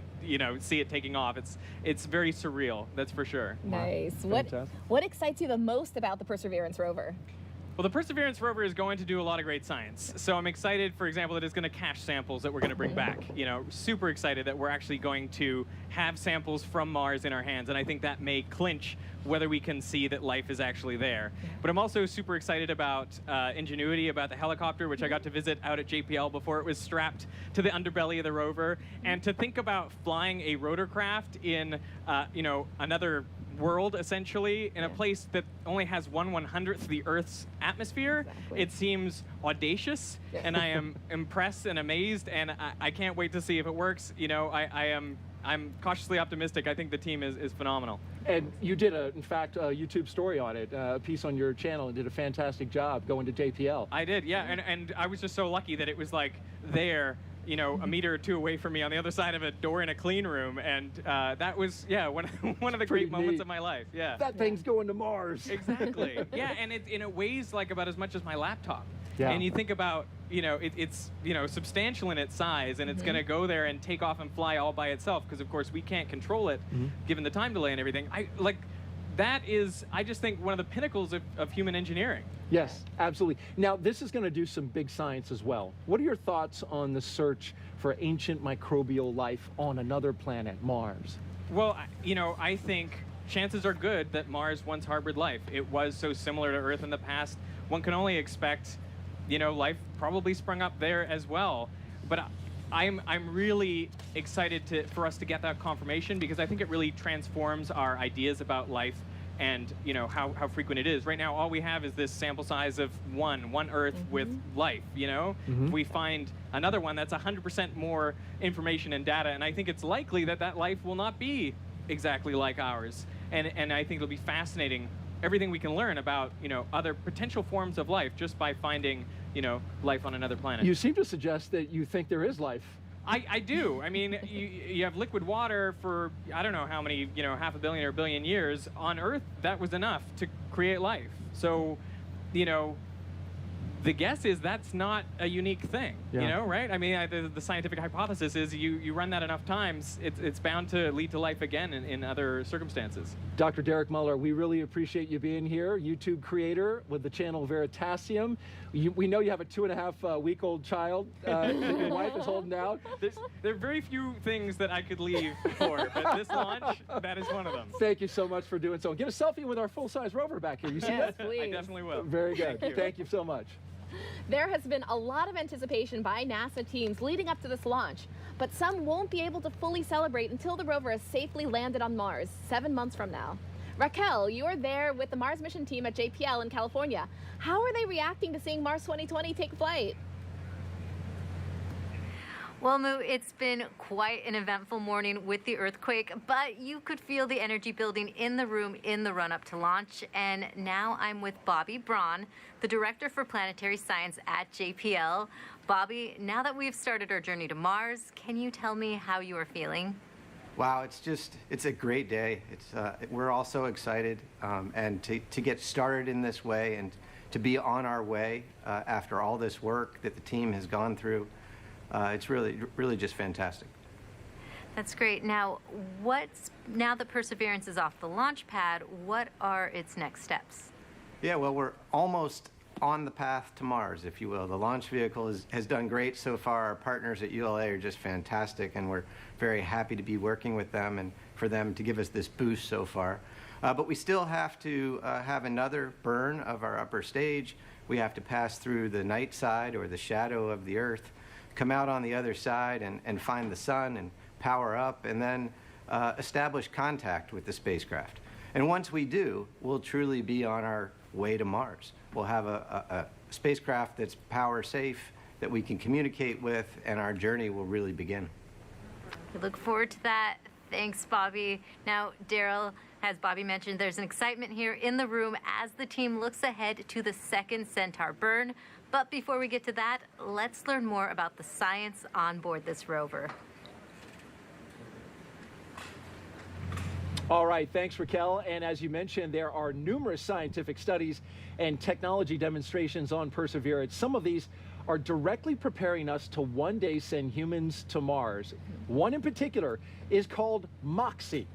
see it taking off. It's very surreal, that's for sure. Nice. What excites you the most about the Perseverance rover? Well, the Perseverance Rover is going to do a lot of great science. So I'm excited, for example, that it's going to cache samples that we're going to bring back. Super excited that we're actually going to have samples from Mars in our hands. And I think that may clinch whether we can see that life is actually there. But I'm also super excited about Ingenuity, about the helicopter, which I got to visit out at JPL before it was strapped to the underbelly of the rover. And to think about flying a rotorcraft in, another world, essentially, in a place that only has 1/100th the Earth's atmosphere. It seems audacious, and I am impressed and amazed, and I can't wait to see if it works. I'm cautiously optimistic. I think the team is phenomenal. And you did, in fact, a YouTube story on it, a piece on your channel, and did a fantastic job going to JPL. I did, yeah, and I was just so lucky that it was like there, a meter or two away from me on the other side of a door in a clean room, and that was, one of the great moments of my life. Yeah. That thing's going to Mars. Exactly. Yeah, and it weighs like about as much as my laptop. Yeah. And you think about, it's substantial in its size, and it's going to go there and take off and fly all by itself, because of course we can't control it, given the time delay and everything. That is, I just think, one of the pinnacles of human engineering. Yes, absolutely. Now, this is going to do some big science as well. What are your thoughts on the search for ancient microbial life on another planet, Mars? Well, I think chances are good that Mars once harbored life. It was so similar to Earth in the past. One can only expect, life probably sprung up there as well. But I'm really excited for us to get that confirmation, because I think it really transforms our ideas about life and how frequent it is. Right now, all we have is this sample size of one Earth with life. If we find another one, that's 100% more information and data, and I think it's likely that life will not be exactly like ours. And I think it'll be fascinating, everything we can learn about other potential forms of life just by finding life on another planet. You seem to suggest that you think there is life. I do. I mean, you have liquid water for, I don't know how many, half a billion or a billion years. On Earth, that was enough to create life. So, the guess is that's not a unique thing, right? I mean, the scientific hypothesis is you run that enough times, it's bound to lead to life again in other circumstances. Dr. Derek Muller, we really appreciate you being here, YouTube creator with the channel Veritasium. We know you have a 2.5-week-old child that your wife is holding down. There are very few things that I could leave for, but this launch, that is one of them. Thank you so much for doing so. Get a selfie with our full-size rover back here. You see that? Please. I definitely will. Very good. Thank you so much. There has been a lot of anticipation by NASA teams leading up to this launch, but some won't be able to fully celebrate until the rover has safely landed on Mars 7 months from now. Raquel, you're there with the Mars mission team at JPL in California. How are they reacting to seeing Mars 2020 take flight? Well, Moo, it's been quite an eventful morning with the earthquake, but you could feel the energy building in the room in the run-up to launch. And now I'm with Bobby Braun, the Director for Planetary Science at JPL. Bobby, now that we've started our journey to Mars, can you tell me how you are feeling? Wow, it's a great day. We're all so excited, and to get started in this way and to be on our way after all this work that the team has gone through. It's really just fantastic. That's great. Now that Perseverance is off the launch pad, what are its next steps? Yeah, well, we're almost on the path to Mars, if you will. The launch vehicle has done great so far. Our partners at ULA are just fantastic, and we're very happy to be working with them and for them to give us this boost so far. But we still have to have another burn of our upper stage. We have to pass through the night side, or the shadow of the Earth, come out on the other side and find the sun and power up, and then establish contact with the spacecraft. And once we do, we'll truly be on our way to Mars. We'll have a spacecraft that's power safe, that we can communicate with, and our journey will really begin. We look forward to that. Thanks, Bobby. Now, Daryl, as Bobby mentioned, there's an excitement here in the room as the team looks ahead to the second Centaur burn. But before we get to that, let's learn more about the science on board this rover. All right, thanks, Raquel. And as you mentioned, there are numerous scientific studies and technology demonstrations on Perseverance. Some of these are directly preparing us to one day send humans to Mars. One in particular is called Moxie.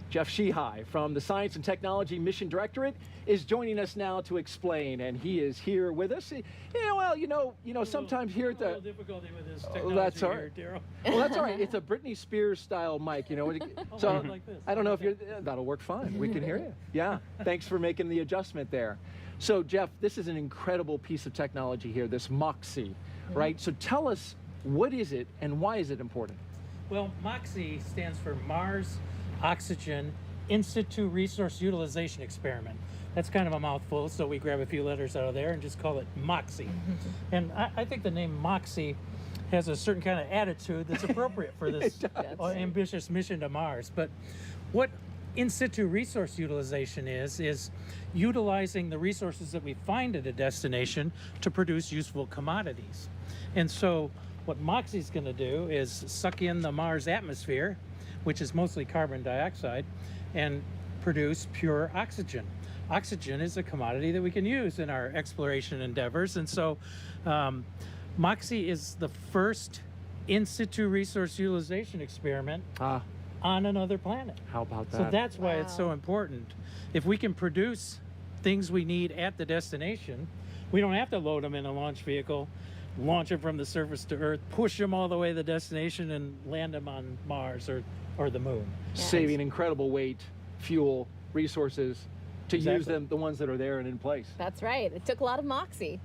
Jeff Sheehy from the Science and Technology Mission Directorate is joining us now to explain, and he is here with us. Yeah, well, you know, sometimes here at the... A little difficulty with this technology that's all here, right. Daryl. Well, that's all right. It's a Britney Spears style mic, you know. So like this. I don't know if you're... That'll work fine. We can hear you. Yeah. Thanks for making the adjustment there. So, Jeff, this is an incredible piece of technology here, this Moxie, right? So tell us, what is it and why is it important? Well, Moxie stands for Mars Oxygen In Situ Resource Utilization Experiment. That's kind of a mouthful, so we grab a few letters out of there and just call it Moxie. And I think the name Moxie has a certain kind of attitude that's appropriate for this ambitious mission to Mars. But what in situ resource utilization is utilizing the resources that we find at a destination to produce useful commodities. And so what Moxie's going to do is suck in the Mars atmosphere, which is mostly carbon dioxide, and produce pure oxygen. Oxygen is a commodity that we can use in our exploration endeavors. And so Moxie is the first in situ resource utilization experiment on another planet. How about that? So that's why it's so important. If we can produce things we need at the destination, we don't have to load them in a launch vehicle, launch them from the surface to Earth, push them all the way to the destination and land them on Mars or the moon. Saving incredible weight, fuel, resources to use them, the ones that are there and in place. That's right. It took a lot of moxie.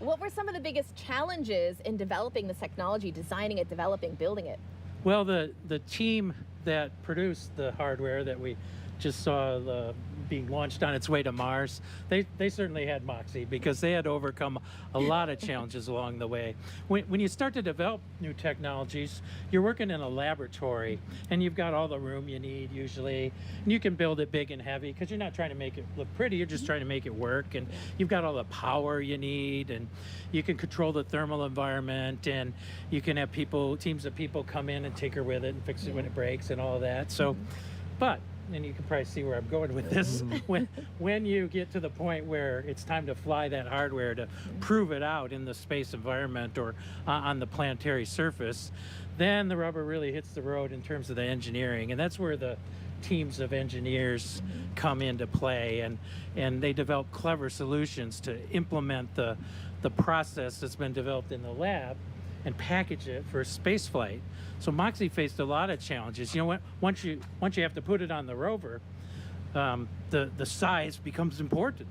What were some of the biggest challenges in developing this technology, designing it, developing, building it? Well, the team that produced the hardware that we just saw being launched on its way to Mars, they certainly had moxie because they had to overcome a lot of challenges along the way. When you start to develop new technologies, you're working in a laboratory and you've got all the room you need usually, and you can build it big and heavy because you're not trying to make it look pretty, you're just trying to make it work, and you've got all the power you need, and you can control the thermal environment, and you can have teams of people come in and tinker with it and fix it when it breaks and all of that. So, but and you can probably see where I'm going with this. When you get to the point where it's time to fly that hardware to prove it out in the space environment or on the planetary surface, then the rubber really hits the road in terms of the engineering, and that's where the teams of engineers come into play, and they develop clever solutions to implement the process that's been developed in the lab and package it for space flight. So Moxie faced a lot of challenges. You know, once you have to put it on the rover, the size becomes important.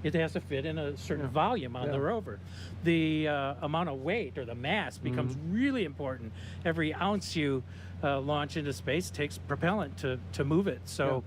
It has to fit in a certain volume on the rover. The amount of weight or the mass becomes really important. Every ounce you launch into space takes propellant to move it. So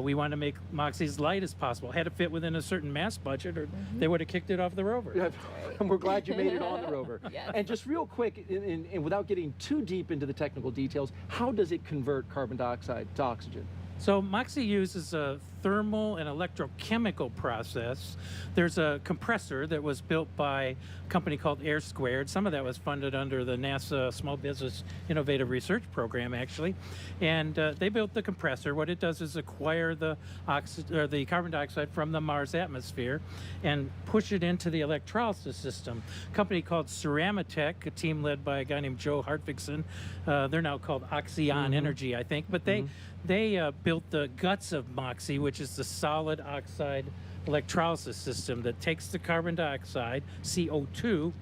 we want to make Moxie as light as possible. Had to fit within a certain mass budget, or they would have kicked it off the rover. Yeah, and we're glad you made it on the rover. Yes. And just real quick, and without getting too deep into the technical details, how does it convert carbon dioxide to oxygen? So Moxie uses a thermal and electrochemical process. There's a compressor that was built by a company called Air Squared. Some of that was funded under the NASA Small Business Innovative Research Program, actually. And they built the compressor. What it does is acquire the carbon dioxide from the Mars atmosphere and push it into the electrolysis system. A company called Ceramatech, a team led by a guy named Joe Hartvigsen. They're now called Oxyon Energy, I think. But they built the guts of Moxie, which is the solid oxide electrolysis system that takes the carbon dioxide, CO2,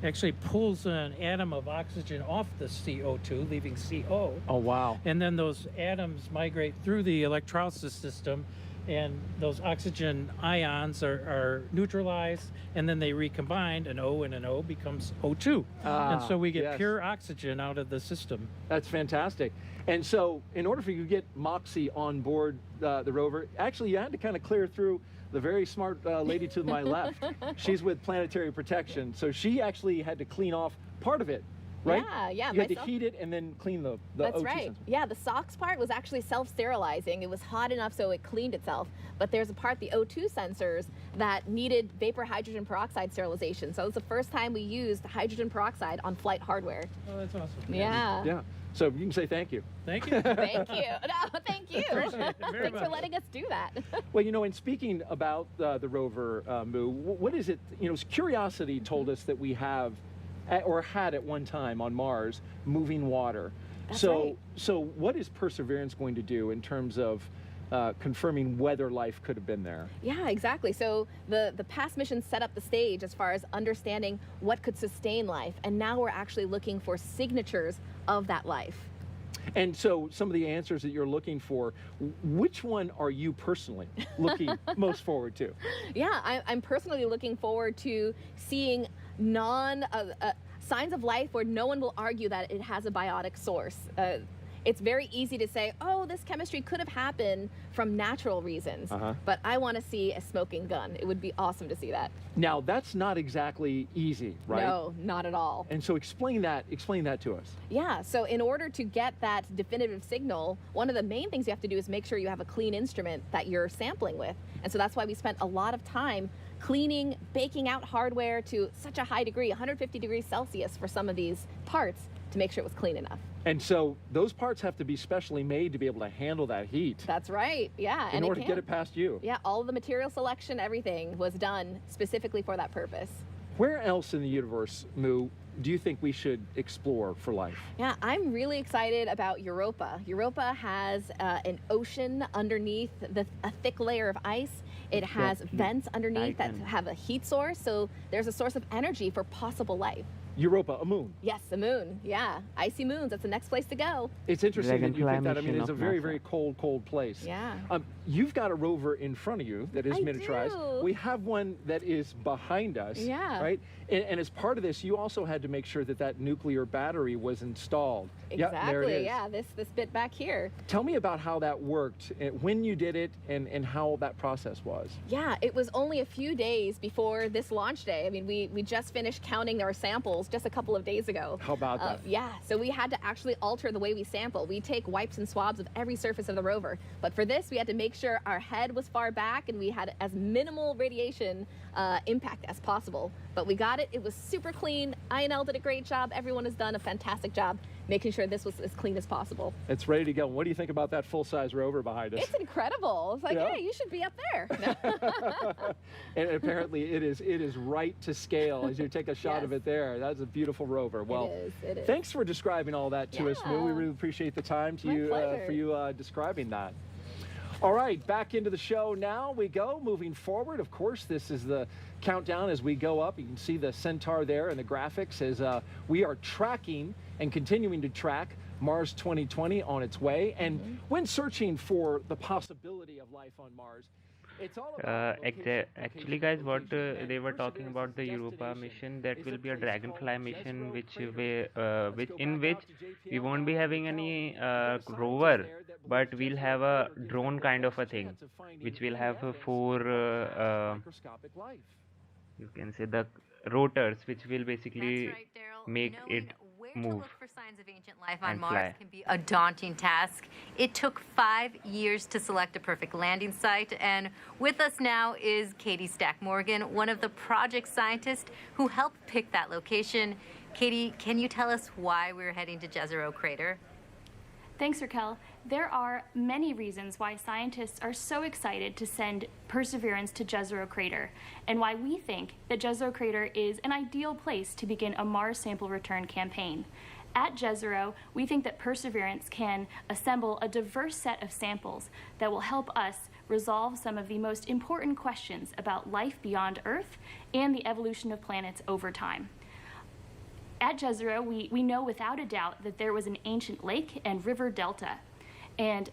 actually pulls an atom of oxygen off the CO2, leaving CO. Oh, wow. And then those atoms migrate through the electrolysis system, and those oxygen ions are neutralized, and then they recombine. An O and an O becomes O2. And so we get pure oxygen out of the system. That's fantastic. And so in order for you to get Moxie on board the rover, actually you had to kind of clear through the very smart lady to my left. She's with Planetary Protection. So she actually had to clean off part of it right? Yeah. You had to heat it and then clean the That's O2 right. sensor. Yeah, the SOx part was actually self-sterilizing. It was hot enough so it cleaned itself. But there's a part, the O2 sensors, that needed vapor hydrogen peroxide sterilization. So it was the first time we used hydrogen peroxide on flight hardware. Oh, that's awesome. Yeah. Yeah. So you can say thank you. Thank you. Thank you. No, thank you. Appreciate it very Thanks for much. letting us do that. Well, you know, in speaking about the rover, Moo, what is it? You know, Curiosity told us that we have, or had at one time on Mars, moving water. That's so, right. so what is Perseverance going to do in terms of confirming whether life could have been there? Yeah, exactly. So the past missions set up the stage as far as understanding what could sustain life, and now we're actually looking for signatures of that life. And so some of the answers that you're looking for, which one are you personally looking most forward to? Yeah, I'm personally looking forward to seeing signs of life where no one will argue that it has a biotic source. It's very easy to say, oh, this chemistry could have happened from natural reasons, but I want to see a smoking gun. It would be awesome to see that. Now, that's not exactly easy, right? No, not at all. And so explain that to us. Yeah, so in order to get that definitive signal, one of the main things you have to do is make sure you have a clean instrument that you're sampling with. And so that's why we spent a lot of time cleaning, baking out hardware to such a high degree, 150 degrees Celsius for some of these parts, to make sure it was clean enough. And so those parts have to be specially made to be able to handle that heat. That's right, yeah. In order to get it past you. Yeah, all of the material selection, everything was done specifically for that purpose. Where else in the universe, Moo, do you think we should explore for life? Yeah, I'm really excited about Europa. Europa has an ocean underneath a thick layer of ice. It has vents underneath that have a heat source, so there's a source of energy for possible life. Europa, a moon. Yes, a moon, yeah. Icy moons, that's the next place to go. It's interesting that you Dragonfly think that. I mean, mission it's a of very, NASA. very cold place. Yeah. You've got a rover in front of you that is I miniaturized. do. We have one that is behind us. Yeah. Right? And as part of this, you also had to make sure that that nuclear battery was installed. Exactly, Yeah, there it is. yeah, this bit back here. Tell me about how that worked, when you did it, and how that process was. Yeah, it was only a few days before this launch day. I mean, we just finished counting our samples just a couple of days ago. How about that? Yeah, so we had to actually alter the way we sample. We take wipes and swabs of every surface of the rover. But for this, we had to make sure our head was far back and we had as minimal radiation impact as possible. But we got it. It was super clean. INL did a great job. Everyone has done a fantastic job making sure this was as clean as possible. It's ready to go. What do you think about that full-size rover behind us? It's incredible. It's like, Yeah. hey, you should be up there. And apparently it is right to scale as you take a shot of it there. That's a beautiful rover. Well, it is. thanks for describing all that to us, Moo. We Yeah. really appreciate the time My pleasure. for you describing that. All right, back into the show now we go. Moving forward, of course, this is the countdown as we go up. You can see the Centaur there in the graphics as we are tracking and continuing to track Mars 2020 on its way. And when searching for the possibility of life on Mars, it's all about Actually, guys, what they were talking about the Europa mission, that will be a Dragonfly mission, in which we won't be having any rover, but we'll have a drone kind of a thing, which will have four, you can say, the rotors, which will basically make it move. Look for signs of ancient life on and Mars fly. can be a daunting task. It took 5 years to select a perfect landing site, and with us now is Katie Stack-Morgan, one of the project scientists who helped pick that location. Katie, can you tell us why we're heading to Jezero crater? Thanks, Raquel. There are many reasons why scientists are so excited to send Perseverance to Jezero crater, and why we think that Jezero crater is an ideal place to begin a Mars sample return campaign. At Jezero, we think that Perseverance can assemble a diverse set of samples that will help us resolve some of the most important questions about life beyond Earth and the evolution of planets over time. At Jezero, we know without a doubt that there was an ancient lake and river delta. And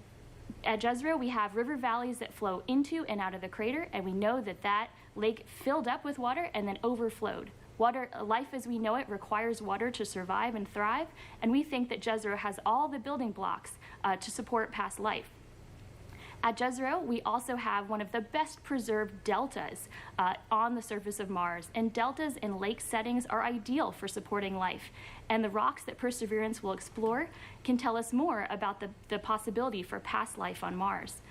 at Jezero, we have river valleys that flow into and out of the crater, and we know that that lake filled up with water and then overflowed. Life as we know it requires water to survive and thrive, and we think that Jezero has all the building blocks to support past life. At Jezero, we also have one of the best preserved deltas on the surface of Mars, and deltas in lake settings are ideal for supporting life. And the rocks that Perseverance will explore can tell us more about the possibility for past life on Mars.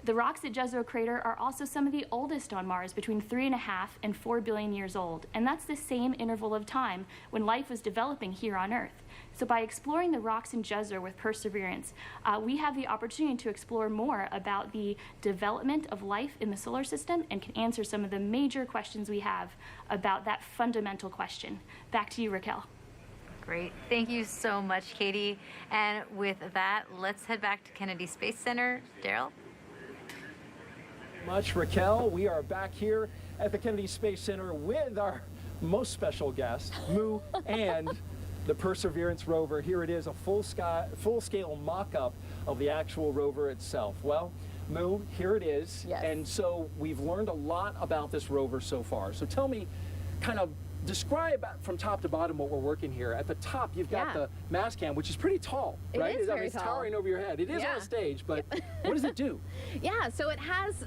The rocks at Jezero crater are also some of the oldest on Mars, between 3.5 and 4 billion years old, and that's the same interval of time when life was developing here on Earth. So by exploring the rocks in Jezero with Perseverance, we have the opportunity to explore more about the development of life in the solar system and can answer some of the major questions we have about that fundamental question. Back to you, Raquel. Great. Thank you so much, Katie. And with that, let's head back to Kennedy Space Center. Daryl? Much, Raquel. We are back here at the Kennedy Space Center with our most special guest, Moo, and the Perseverance rover. Here it is, a full-scale mock-up of the actual rover itself. Well, Moo, here it is. Yes. And so we've learned a lot about this rover so far. So tell me, kind of describe from top to bottom what we're working here. At the top, you've got the mass cam, which is pretty tall, right? It is very it's tall. towering over your head. It is on a stage, but what does it do? Yeah, so it has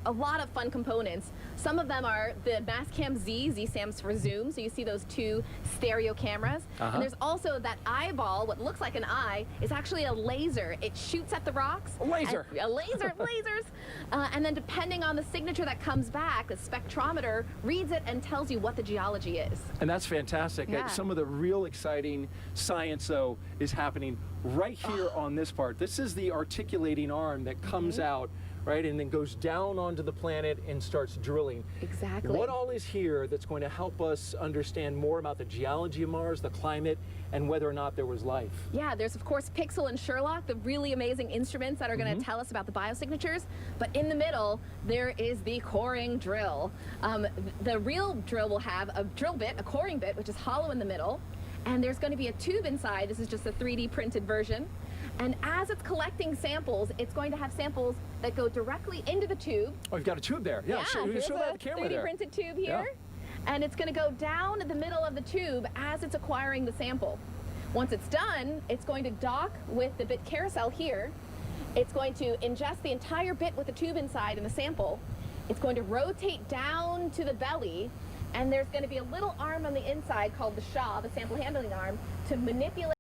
a lot of fun components. Some of them are the Mastcam Z. Z stands for zoom, so you see those two stereo cameras. And there's also that eyeball, what looks like an eye, is actually a laser. It shoots at the rocks. A laser. A laser, lasers. And then depending on the signature that comes back, the spectrometer reads it and tells you what the geology is. And that's fantastic. Yeah. Some of the real exciting science, though, is happening right here on this part. This is the articulating arm that comes out, right, and then goes down onto the planet and starts drilling. Exactly. What all is here that's going to help us understand more about the geology of Mars, the climate, and whether or not there was life? Yeah, there's of course Pixel and Sherlock, the really amazing instruments that are going to tell us about the biosignatures. But in the middle, there is the coring drill. The real drill will have a drill bit, a coring bit, which is hollow in the middle. And there's going to be a tube inside. This is just a 3D printed version. And as it's collecting samples, it's going to have samples that go directly into the tube. Oh, you've got a tube there. Yeah, show that the camera 3D there. printed tube here. And it's going to go down the middle of the tube as it's acquiring the sample. Once it's done, it's going to dock with the bit carousel here. It's going to ingest the entire bit with the tube inside and the sample. It's going to rotate down to the belly, and there's going to be a little arm on the inside called the SHA, the sample handling arm, to manipulate